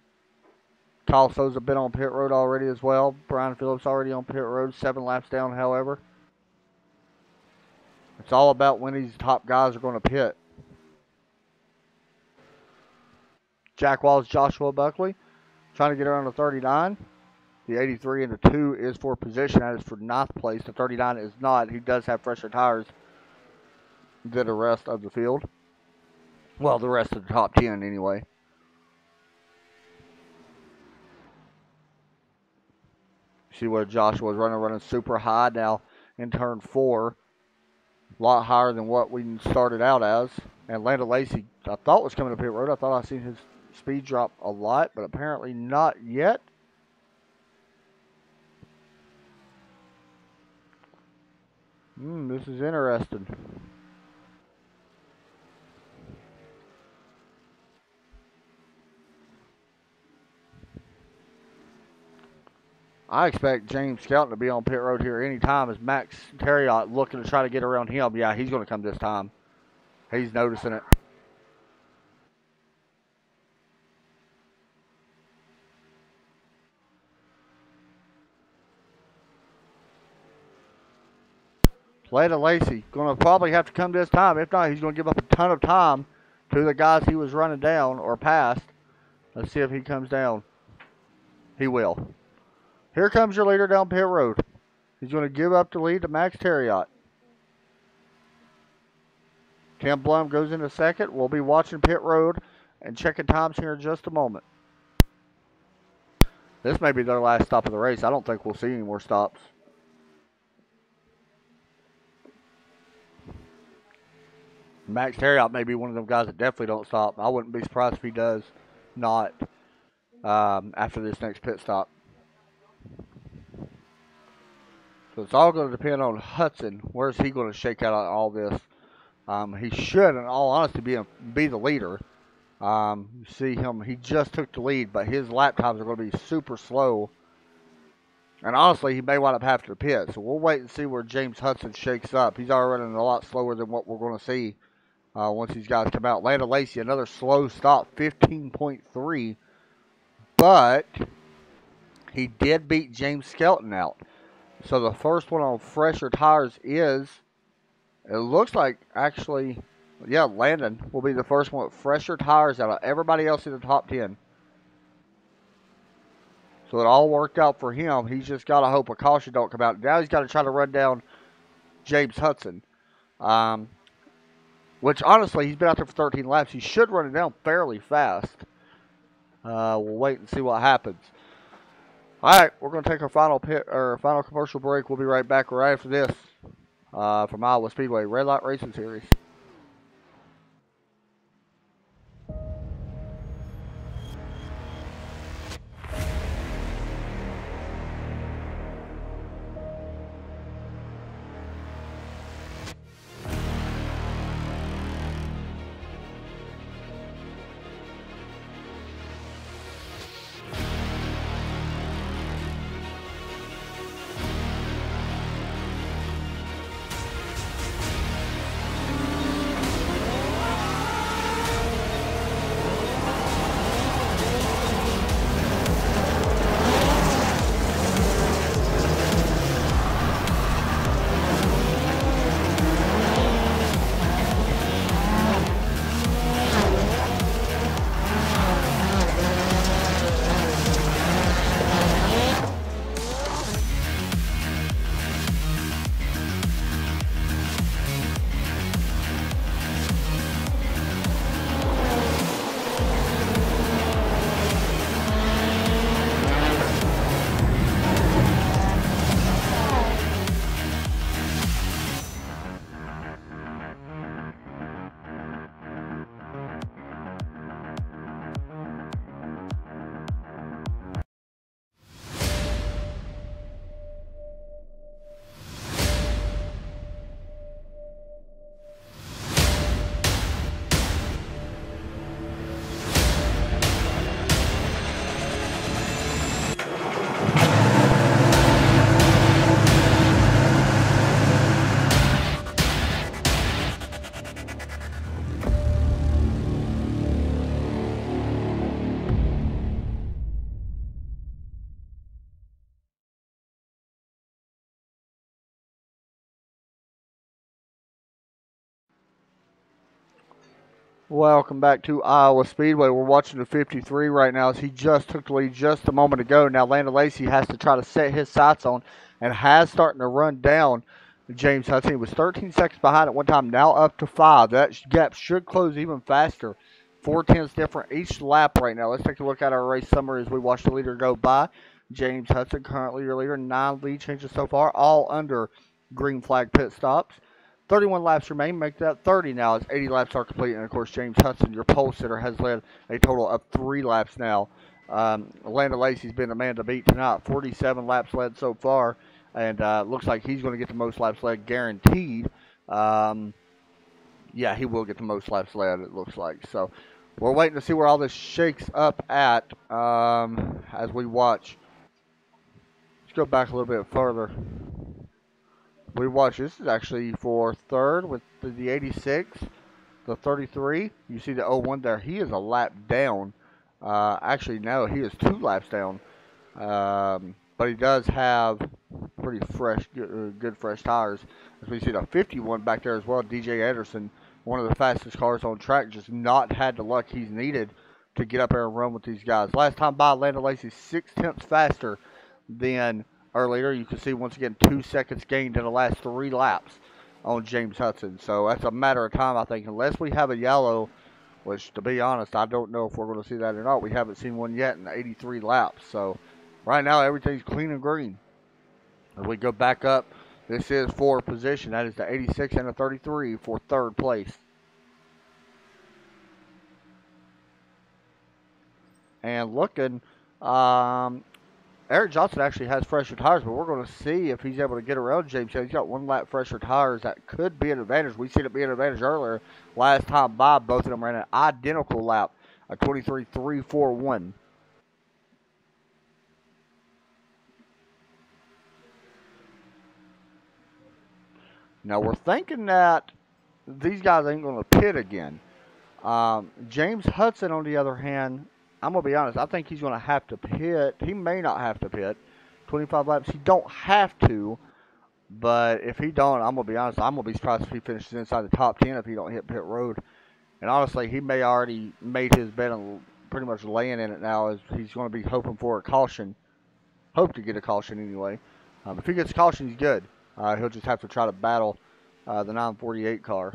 Speaker 3: Kyle Souza been on pit road already as well. Brian Phillips already on pit road, 7 laps down, however. It's all about when these top guys are going to pit. Jack Walls, Joshua Buckley, trying to get around the 39. The 83 and the 2 is for position. That is for 9th place. The 39 is not. He does have fresher tires than the rest of the field. Well, the rest of the top 10 anyway. See where Joshua's running super high now in turn 4. A lot higher than what we started out as. And Landon Lacey, I thought was coming to pit road. I thought I seen his speed drop a lot, but apparently not yet. This is interesting. I expect James Skelton to be on pit road here anytime as Max Terriot looking to try to get around him. Yeah, he's going to come this time. He's noticing it. Landon Lacey going to probably have to come this time. If not, he's going to give up a ton of time to the guys he was running down or past. Let's see if he comes down. He will. Here comes your leader down pit road. He's going to give up the lead to Max Terriot. Tim Blum goes into second. We'll be watching pit road and checking times here in just a moment. This may be their last stop of the race. I don't think we'll see any more stops. Max Terriot may be one of them guys that definitely don't stop. I wouldn't be surprised if he does not after this next pit stop. So it's all going to depend on Hudson. Where's he going to shake out on all this? He should, in all honesty, be the leader. You see him, he just took the lead, but his lap times are going to be super slow. And honestly, he may wind up having to pit. So we'll wait and see where James Hudson shakes up. He's already running a lot slower than what we're going to see once these guys come out. Landon Lacey, another slow stop, 15.3. But he did beat James Skelton out. So the first one on fresher tires is, it looks like actually, yeah, Landon will be the first one with fresher tires out of everybody else in the top 10. So it all worked out for him. He's just got to hope a caution don't come out. Now he's got to try to run down James Hudson. Which, honestly, he's been out there for 13 laps. He should run it down fairly fast. We'll wait and see what happens. All right, we're going to take our final commercial break. We'll be right back right after this from Iowa Speedway Redlight Racing Series. Welcome back to Iowa Speedway. We're watching the 53 right now as he just took the lead just a moment ago. Now Landon Lacey has to try to set his sights on and has starting to run down James Hudson. He was 13 seconds behind at one time, now up to 5. That gap should close even faster. 4/10 different each lap right now. Let's take a look at our race summary as we watch the leader go by. James Hudson, currently your leader. 9 lead changes so far, all under green flag pit stops. 31 laps remain, make that 30 now as 80 laps are complete. And, of course, James Hudson, your pole sitter, has led a total of 3 laps now. Landon Lacey's been the man to beat tonight. 47 laps led so far, and looks like he's going to get the most laps led guaranteed. Yeah, he will get the most laps led, it looks like. So we're waiting to see where all this shakes up at as we watch. Let's go back a little bit further. We watch, this is actually for third with the 86, the 33. You see the 01 there. He is a lap down. Actually, no, he is 2 laps down. But he does have pretty fresh, good fresh tires. As we see the 51 back there as well, DJ Anderson, one of the fastest cars on track, just not had the luck he's needed to get up there and run with these guys. Last time by, Landon Lacey 6/10 faster than earlier. You can see once again 2 seconds gained in the last 3 laps on James Hudson. So that's a matter of time, I think, unless we have a yellow, which to be honest, I don't know if we're going to see that or not. We haven't seen one yet in 83 laps. So right now everything's clean and green. As we go back up, this is for position. That is the 86 and the 33 for third place. And looking, Eric Johnson actually has fresher tires, but we're going to see if he's able to get around James. He's got 1 lap fresher tires. That could be an advantage. We seen it be an advantage earlier. Last time by, both of them ran an identical lap, a 23.341. Now we're thinking that these guys ain't going to pit again. James Hudson, on the other hand, I'm going to be honest, I think he's going to have to pit. He may not have to pit. 25 laps. He don't have to, but if he don't, I'm going to be honest, I'm going to be surprised if he finishes inside the top 10 if he don't hit pit road. And honestly, he may already made his bet and pretty much laying in it now, as he's going to be hoping for a caution. Hope to get a caution anyway. If he gets a caution, he's good. He'll just have to try to battle the 948 car.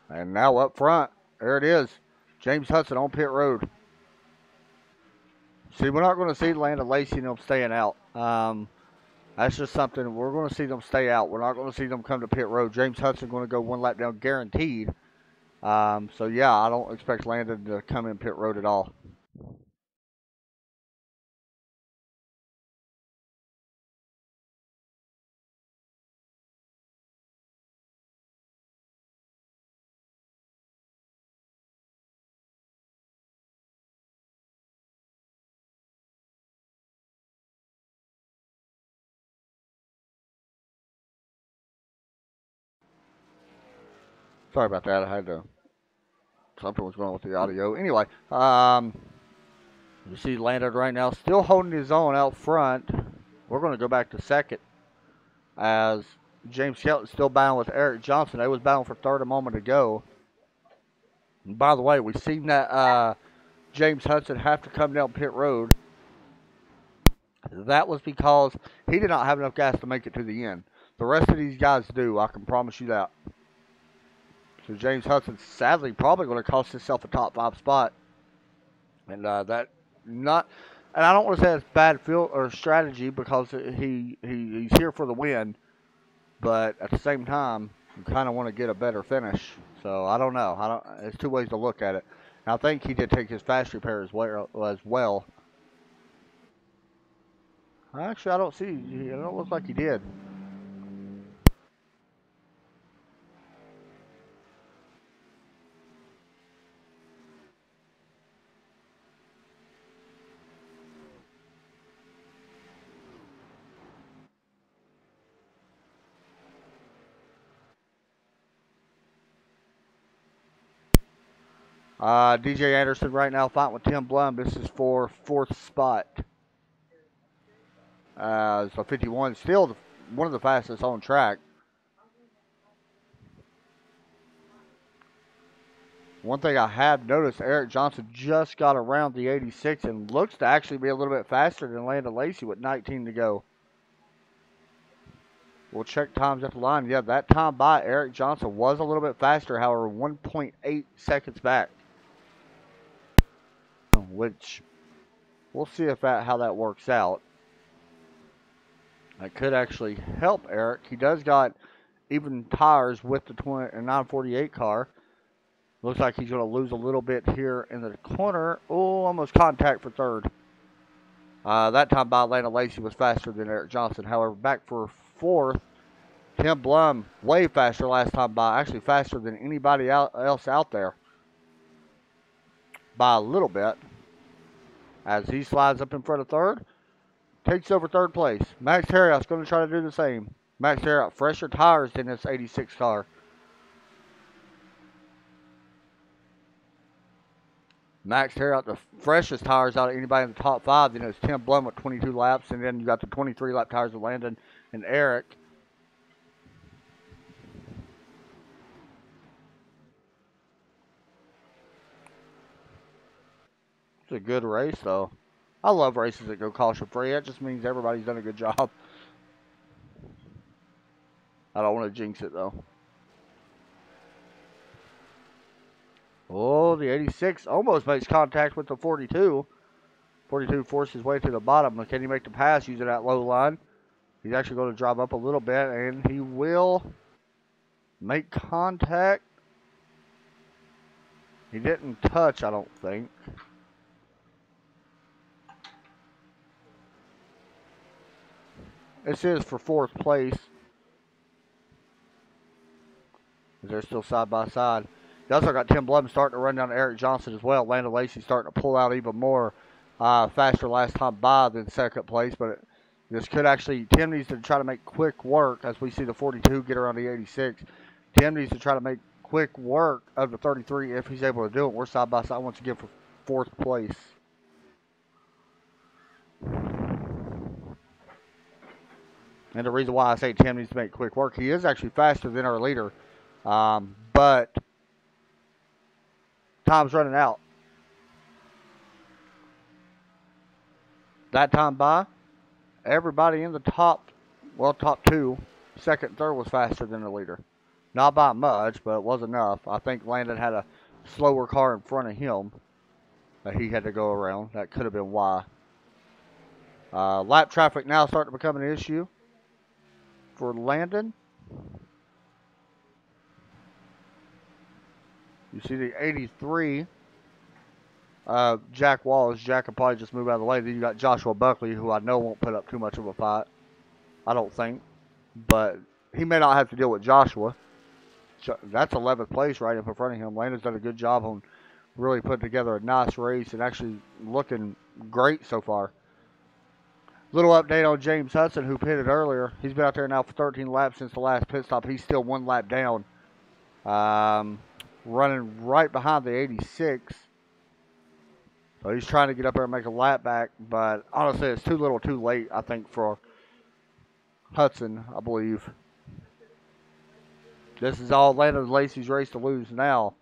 Speaker 3: And now up front, there it is. James Hudson on pit road. See, we're not going to see Landon Lacey and them staying out. That's just something, we're going to see them stay out. We're not going to see them come to pit road. James Hudson going to go one lap down guaranteed. So, yeah, I don't expect Landon to come in pit road at all. Sorry about that. I had to, something was going on with the audio. Anyway, you see Landon right now still holding his own out front. We're going to go back to second as James Skelton's still battling with Eric Johnson. They was battling for third a moment ago. And by the way, we've seen that James Hudson have to come down pit road. That was because he did not have enough gas to make it to the end. The rest of these guys do, I can promise you that. So James Hudson, sadly, probably going to cost himself a top 5 spot, and I don't want to say it's bad field or strategy because he's here for the win, but at the same time, you kind of want to get a better finish. So I don't know. There's two ways to look at it. And I think he did take his fast repair as well. Actually, I don't see. It don't look like he did. DJ Anderson right now fighting with Tim Blum. This is for 4th spot. So 51, still one of the fastest on track. One thing I have noticed, Eric Johnson just got around the 86 and looks to actually be a little bit faster than Landon Lacey with 19 to go. We'll check times at the line. Yeah, that time by Eric Johnson was a little bit faster, however, 1.8 seconds back. Which we'll see how that works out. That could actually help Eric. He does got even tires with the 948 car. Looks like he's going to lose a little bit here in the corner. Oh, almost contact for third. That time by Landon Lacey was faster than Eric Johnson. However, back for 4th, Tim Blum, way faster last time by. Actually faster than anybody else out there. By a little bit. As he slides up in front of third. Takes over 3rd place. Max Harriot's going to try to do the same. Max Harriot, fresher tires than this 86 car. Max Harriot, the freshest tires out of anybody in the top 5. Then it's Tim Blum with 22 laps. And then you got the 23 lap tires of Landon and Eric. It's a good race, though. I love races that go caution free. That just means everybody's done a good job. I don't want to jinx it, though. Oh, the 86 almost makes contact with the 42. 42 forces his way to the bottom. Can he make the pass using that low line? He's actually going to drop up a little bit, and he will make contact. He didn't touch, I don't think. This is for 4th place. They're still side by side. You also got Tim Blum starting to run down Eric Johnson as well. Landon Lacey starting to pull out even more faster last time by than 2nd place. But this could actually, Tim needs to try to make quick work as we see the 42 get around the 86. Tim needs to try to make quick work of the 33 if he's able to do it. We're side by side once again for 4th place. And the reason why I say Tim needs to make quick work, he is actually faster than our leader. But time's running out. That time by, everybody in the top 2, second and third was faster than the leader. Not by much, but it was enough. I think Landon had a slower car in front of him that he had to go around. That could have been why. Lap traffic now starting to become an issue for Landon. You see the 83, Jack Wallace. Jack will probably just move out of the way. Then you got Joshua Buckley, who I know won't put up too much of a fight. I don't think. But he may not have to deal with Joshua. That's 11th place right up in front of him. Landon's done a good job on really putting together a nice race and actually looking great so far. Little update on James Hudson, who pitted earlier. He's been out there now for 13 laps since the last pit stop. He's still 1 lap down. Running right behind the 86. So he's trying to get up there and make a lap back. But honestly, it's too little too late, I think, for Hudson, I believe. This is all Landon Lacey's race to lose now.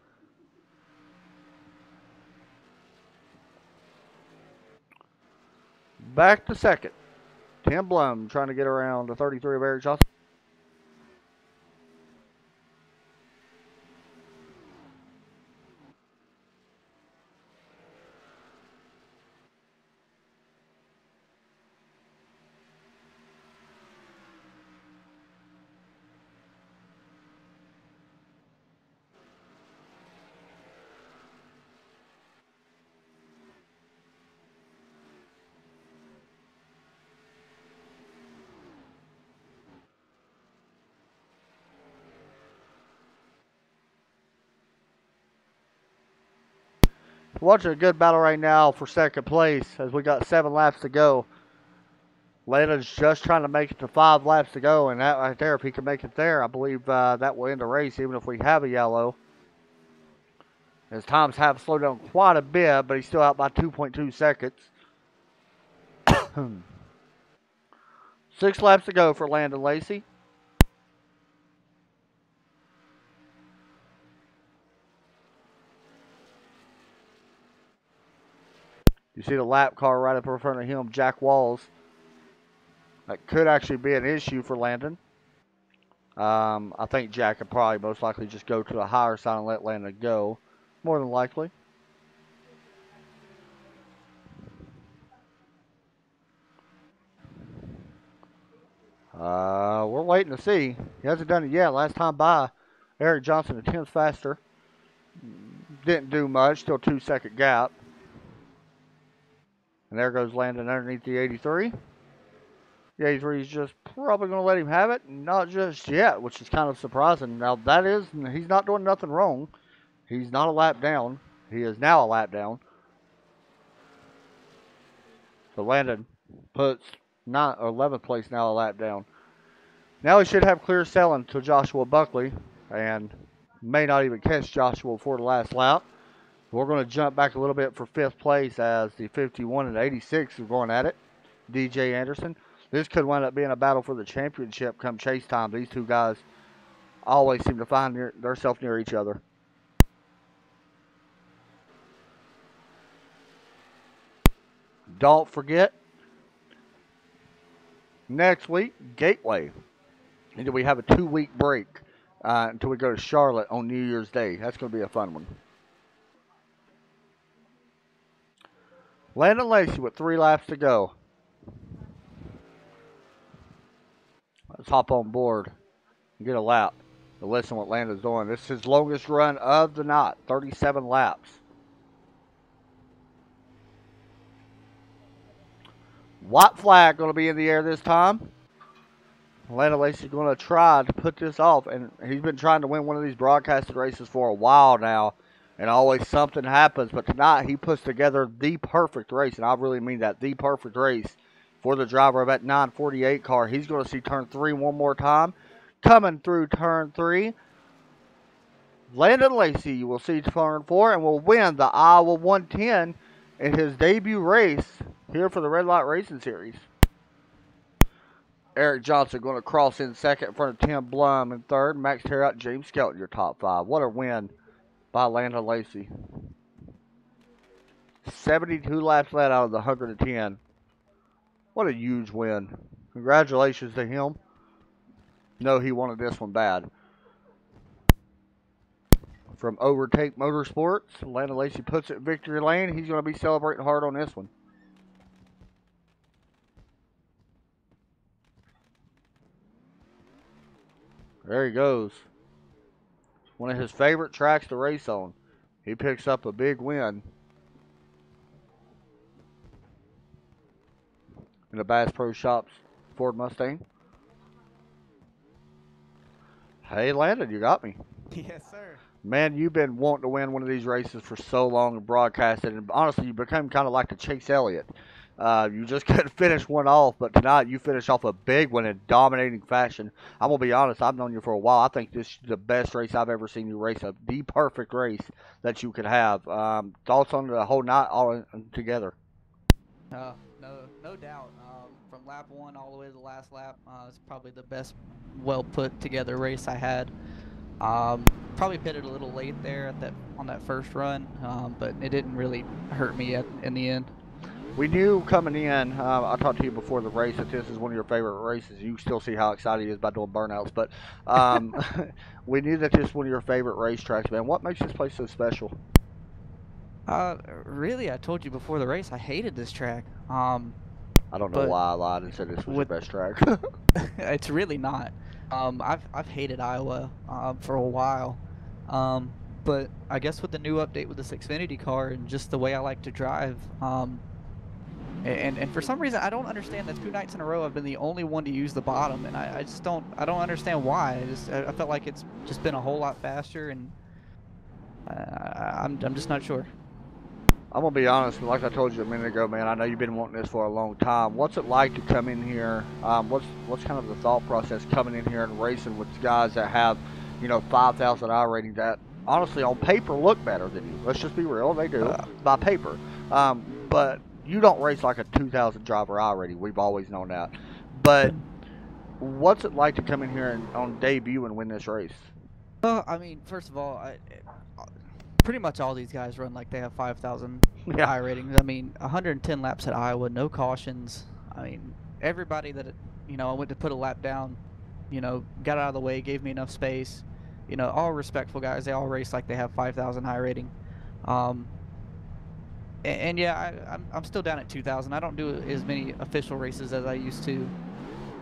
Speaker 3: Back to second. Tim Blum trying to get around the 33 of Eric Johnson. Watching a good battle right now for second place as we got 7 laps to go. Landon's just trying to make it to 5 laps to go, and that right there, if he can make it there, I believe that will end the race, even if we have a yellow. His times have slowed down quite a bit, but he's still out by 2.2 seconds. 6 laps to go for Landon Lacey. You see the lap car right up in front of him, Jack Walls. That could actually be an issue for Landon. I think Jack could probably most likely just go to a higher side and let Landon go. More than likely. We're waiting to see. He hasn't done it yet. Last time by, Eric Johnson, a 10th faster. Didn't do much, still 2-second gap. And there goes Landon underneath the 83. The 83 is just probably going to let him have it. Not just yet, which is kind of surprising. Now, that is, he's not doing nothing wrong. He's not a lap down. He is now a lap down. So Landon puts 11th place now a lap down. Now he should have clear sailing to Joshua Buckley. And may not even catch Joshua before the last lap. We're going to jump back a little bit for 5th place as the 51 and 86 are going at it. DJ Anderson. This could wind up being a battle for the championship come chase time. These two guys always seem to find themselves near each other. Don't forget, next week, Gateway. And then we have a 2-week break until we go to Charlotte on New Year's Day. That's going to be a fun one. Landon Lacey with 3 laps to go. Let's hop on board and get a lap to listen what Landon's doing. This is his longest run of the night, 37 laps. White flag going to be in the air this time. Landon Lacey's going to try to put this off, and he's been trying to win one of these broadcasted races for a while now, and always something happens. But tonight he puts together the perfect race, and I really mean that, the perfect race for the driver of that 948 car. He's going to see turn 3 one more time. Coming through turn 3. Landon Lacey, you will see turn 4 and will win the Iowa 110 in his debut race here for the Red Light Racing Series. Eric Johnson going to cross in second in front of Tim Blum in third. Max Terrott, James Skelton, your top 5. What a win by Landon Lacey. 72 laps led out of the 110. What a huge win. Congratulations to him. No, he wanted this one bad. From Overtake Motorsports, Landon Lacey puts it in victory lane. He's going to be celebrating hard on this one. There he goes. One of his favorite tracks to race on. He picks up a big win in the Bass Pro Shops Ford Mustang. Hey, Landon, you got me.
Speaker 6: Yes, sir.
Speaker 3: Man, you've been wanting to win one of these races for so long and broadcasted, and honestly, you became kind of like the Chase Elliott. You just couldn't finish one off, but tonight you finished off a big one in dominating fashion. I'm going to be honest, I've known you for a while. I think this is the best race I've ever seen you race, the perfect race that you could have. Thoughts on the whole night all together?
Speaker 6: No doubt. From lap 1 all the way to the last lap, it's probably the best well put together race I had. Probably pitted a little late there on that first run, but it didn't really hurt me in the end.
Speaker 3: We knew coming in, I talked to you before the race that this is one of your favorite races. You still see how excited he is about doing burnouts, but we knew that this is one of your favorite racetracks, man. What makes this place so special?
Speaker 6: Really, I told you before the race, I hated this track.
Speaker 3: I don't know why I lied and said this was your best track.
Speaker 6: It's really not. I've hated Iowa for a while, but I guess with the new update with this Xfinity car and just the way I like to drive, and for some reason I don't understand that 2 nights in a row I've been the only one to use the bottom, and I just don't understand why. I felt like it's just been a whole lot faster, and I'm just not sure.
Speaker 3: I'm going to be honest, like I told you a minute ago, man, I know you've been wanting this for a long time. What's it like to come in here? What's kind of the thought process coming in here and racing with guys that have, 5,000 I rating that, honestly, on paper look better than you? Let's just be real, they do, by paper. But you don't race like a 2,000 driver I rating. We've always known that. But what's it like to come in here and on debut and win this race?
Speaker 6: Well, I mean, first of all, pretty much all these guys run like they have 5,000 I ratings. I mean, 110 laps at Iowa, no cautions. I mean, everybody that, I went to put a lap down, got out of the way, gave me enough space. All respectful guys. They all race like they have 5,000 I rating. And yeah, I'm still down at 2,000. I don't do as many official races as I used to.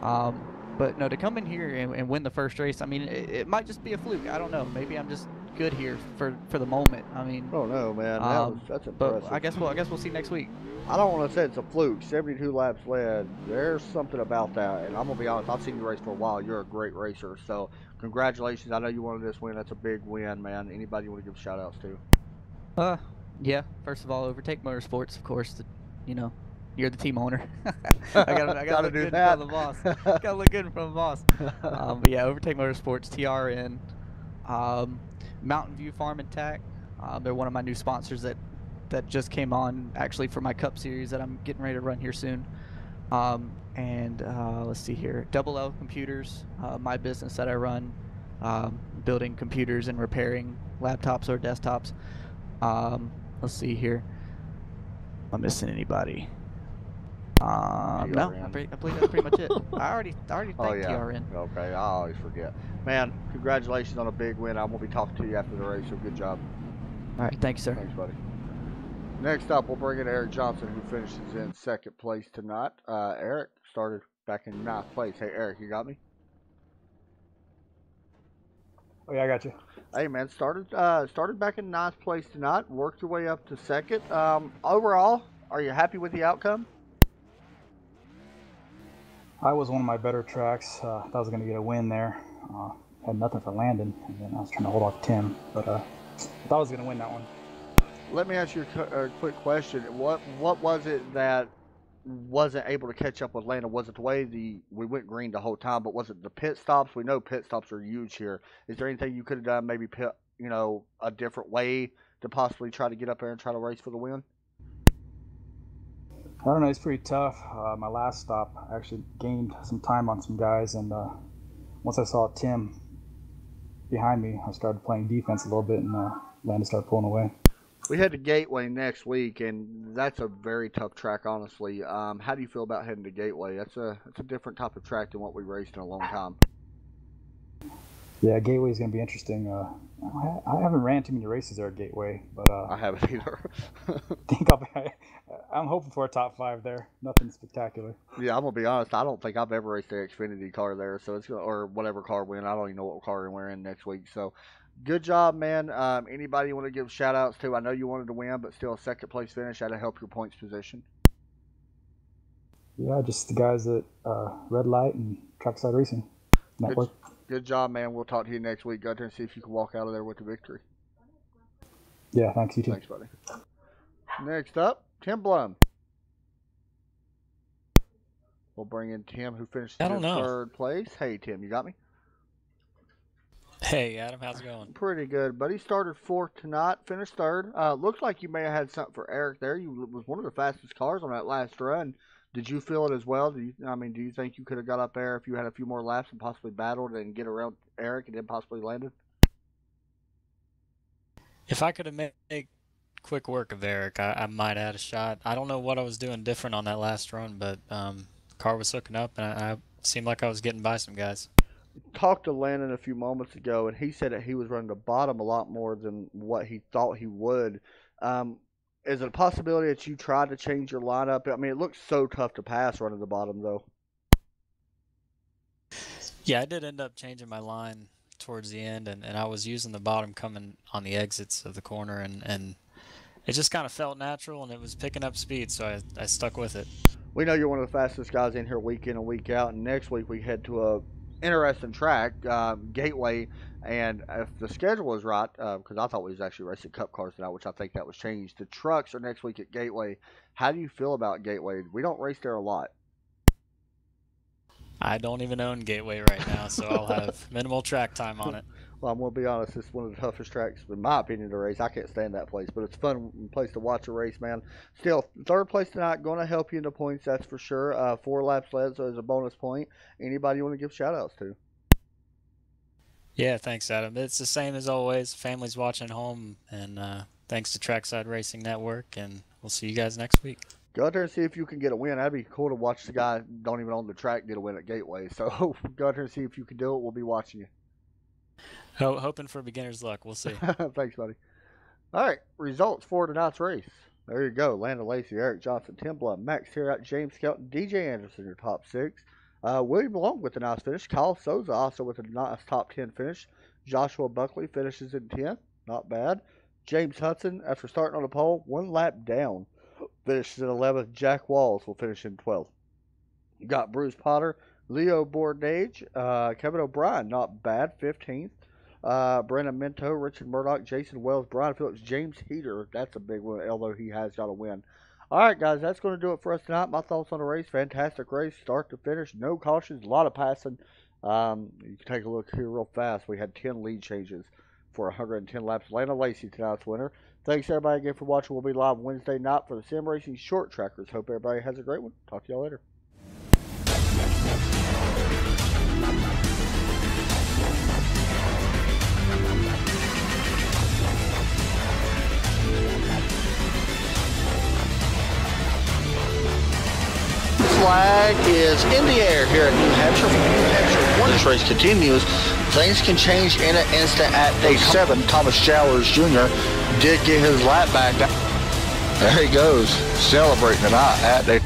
Speaker 6: But no, to come in here and win the first race, I mean, it might just be a fluke. I don't know. Maybe I'm just good here for the moment. I mean,
Speaker 3: oh no, man, that's impressive.
Speaker 6: But I guess we'll see next week.
Speaker 3: I don't want to say it's a fluke. 72 laps led. There's something about that, and I'm gonna be honest. I've seen you race for a while. You're a great racer. So congratulations. I know you wanted this win. That's a big win, man. Anybody you want to give shout outs to?
Speaker 6: Yeah. First of all, Overtake Motorsports, of course. You're the team owner. I gotta look good in front of the boss. Gotta look good in front of the boss. But yeah, Overtake Motorsports, TRN, Mountain View Farm and Tack. They're one of my new sponsors that just came on actually for my Cup Series that I'm getting ready to run here soon. And let's see here, Double L Computers, my business that I run, building computers and repairing laptops or desktops. Let's see here. Am I missing anybody? No, I believe that's pretty much it. I already thanked TRN.
Speaker 3: Okay, I always forget. Man, congratulations on a big win. I'm going to be talking to you after the race, so good job.
Speaker 6: All right, thank you, sir.
Speaker 3: Thanks, buddy. Next up, we'll bring in Eric Johnson, who finishes in second place tonight. Eric started back in 9th place. Hey, Eric, you got me?
Speaker 7: Oh, yeah, I got you.
Speaker 3: Hey, man, started back in 9th place tonight, worked your way up to second. Overall, are you happy with the outcome?
Speaker 7: I was one of my better tracks. Thought I was going to get a win there. Had nothing for Landon, and then I was trying to hold off Tim, but I thought I was going to win that one.
Speaker 3: Let me ask you a quick question. What was it that wasn't able to catch up with Landon? Was it the way we went green the whole time, but was it the pit stops? We know pit stops are huge here. Is there anything you could have done, maybe you know, a different way to possibly try to get up there and try to race for the win?
Speaker 7: I don't know. It's pretty tough. My last stop, I actually gained some time on some guys, and once I saw Tim behind me, I started playing defense a little bit, and Landon started pulling away.
Speaker 3: We head to Gateway next week, and that's a very tough track, honestly. How do you feel about heading to Gateway? That's a different type of track than what we raced in a long time.
Speaker 7: Yeah, Gateway is going to be interesting. I haven't ran too many races there at Gateway, but
Speaker 3: I haven't either.
Speaker 7: I'm hoping for a top 5 there. Nothing spectacular.
Speaker 3: Yeah, I'm gonna be honest. I don't think I've ever raced the Xfinity car there, so it's or whatever car we're in. I don't even know what car we're in next week. So, good job, man. Anybody you want to give shout outs to? I know you wanted to win, but still a second place finish had to help your points position.
Speaker 7: Yeah, just the guys at Redlight and Trackside Racing Network.
Speaker 3: Good job, man. We'll talk to you next week. Go out there and see if you can walk out of there with the victory.
Speaker 7: Yeah, thanks. You too.
Speaker 3: Thanks, buddy. Next up, Tim Blum. We'll bring in Tim, who finished in third place. Hey, Tim, you got me?
Speaker 8: Hey, Adam, how's it going?
Speaker 3: Pretty good, buddy. Started fourth tonight, finished third. Looks like you may have had something for Eric there. You was one of the fastest cars on that last run. Did you feel it as well? Do you think you could have got up there if you had a few more laps and possibly battled and get around Eric and then possibly landed?
Speaker 8: If I could have made quick work of Eric, I might have had a shot. I don't know what I was doing different on that last run, but the car was hooking up, and I seemed like I was getting by some guys.
Speaker 3: Talked to Landon a few moments ago, and he said that he was running the bottom a lot more than what he thought he would. Is it a possibility that you tried to change your lineup? I mean, it looks so tough to pass running the bottom, though.
Speaker 8: Yeah, I did end up changing my line towards the end, and I was using the bottom coming on the exits of the corner, and it just kind of felt natural, and it was picking up speed, so I stuck with it.
Speaker 3: We know you're one of the fastest guys in here week in and week out, and next week we head to a interesting track, Gateway, and if the schedule is right, because I thought we was actually racing Cup cars tonight, which I think that was changed. The trucks are next week at Gateway. How do you feel about Gateway? We don't race there a lot.
Speaker 8: I don't even own Gateway right now, so I'll have minimal track time on it.
Speaker 3: Well, I'm going to be honest, it's one of the toughest tracks, in my opinion, to race. I can't stand that place, but it's a fun place to watch a race, man. Still, third place tonight, going to help you in the points, that's for sure. 4 laps led, so there's a bonus point. Anybody you want to give shout-outs to?
Speaker 8: Yeah, thanks, Adam. It's the same as always. Family's watching home, and thanks to Trackside Racing Network, and we'll see you guys next week.
Speaker 3: Go out there and see if you can get a win. That'd be cool to watch the guy don't even own the track get a win at Gateway. So go out there and see if you can do it. We'll be watching you.
Speaker 8: Hoping for beginner's luck. We'll see.
Speaker 3: Thanks, buddy. All right, results for tonight's race. There you go. Landon Lacey, Eric Johnson, Tim Blum, Max Terrat, James Skelton, DJ Anderson, your top 6. William Long with a nice finish. Kyle Souza also with a nice top 10 finish. Joshua Buckley finishes in 10th. Not bad. James Hudson, after starting on the pole, 1 lap down, finishes in 11th. Jack Walls will finish in 12th. You got Bruce Potter, Leo Bourdage, Kevin O'Brien, not bad, 15th. Brandon Minto, Richard Murdoch, Jason Wells, Brian Phillips, James Heater. That's a big one, although he has got a win. All right, guys, that's going to do it for us tonight. My thoughts on the race: fantastic race, start to finish, no cautions, a lot of passing. You can take a look here real fast. We had 10 lead changes for 110 laps. Landon Lacey, tonight's winner. Thanks, everybody, again for watching. We'll be live Wednesday night for the Sim Racing Short Trackers. Hope everybody has a great one. Talk to y'all later.
Speaker 1: Flag is in the air here at New Hampshire. New Hampshire, once this race continues, things can change in an instant at day 7. Thomas Jowers Jr. did get his lap back. There he goes, celebrating tonight at day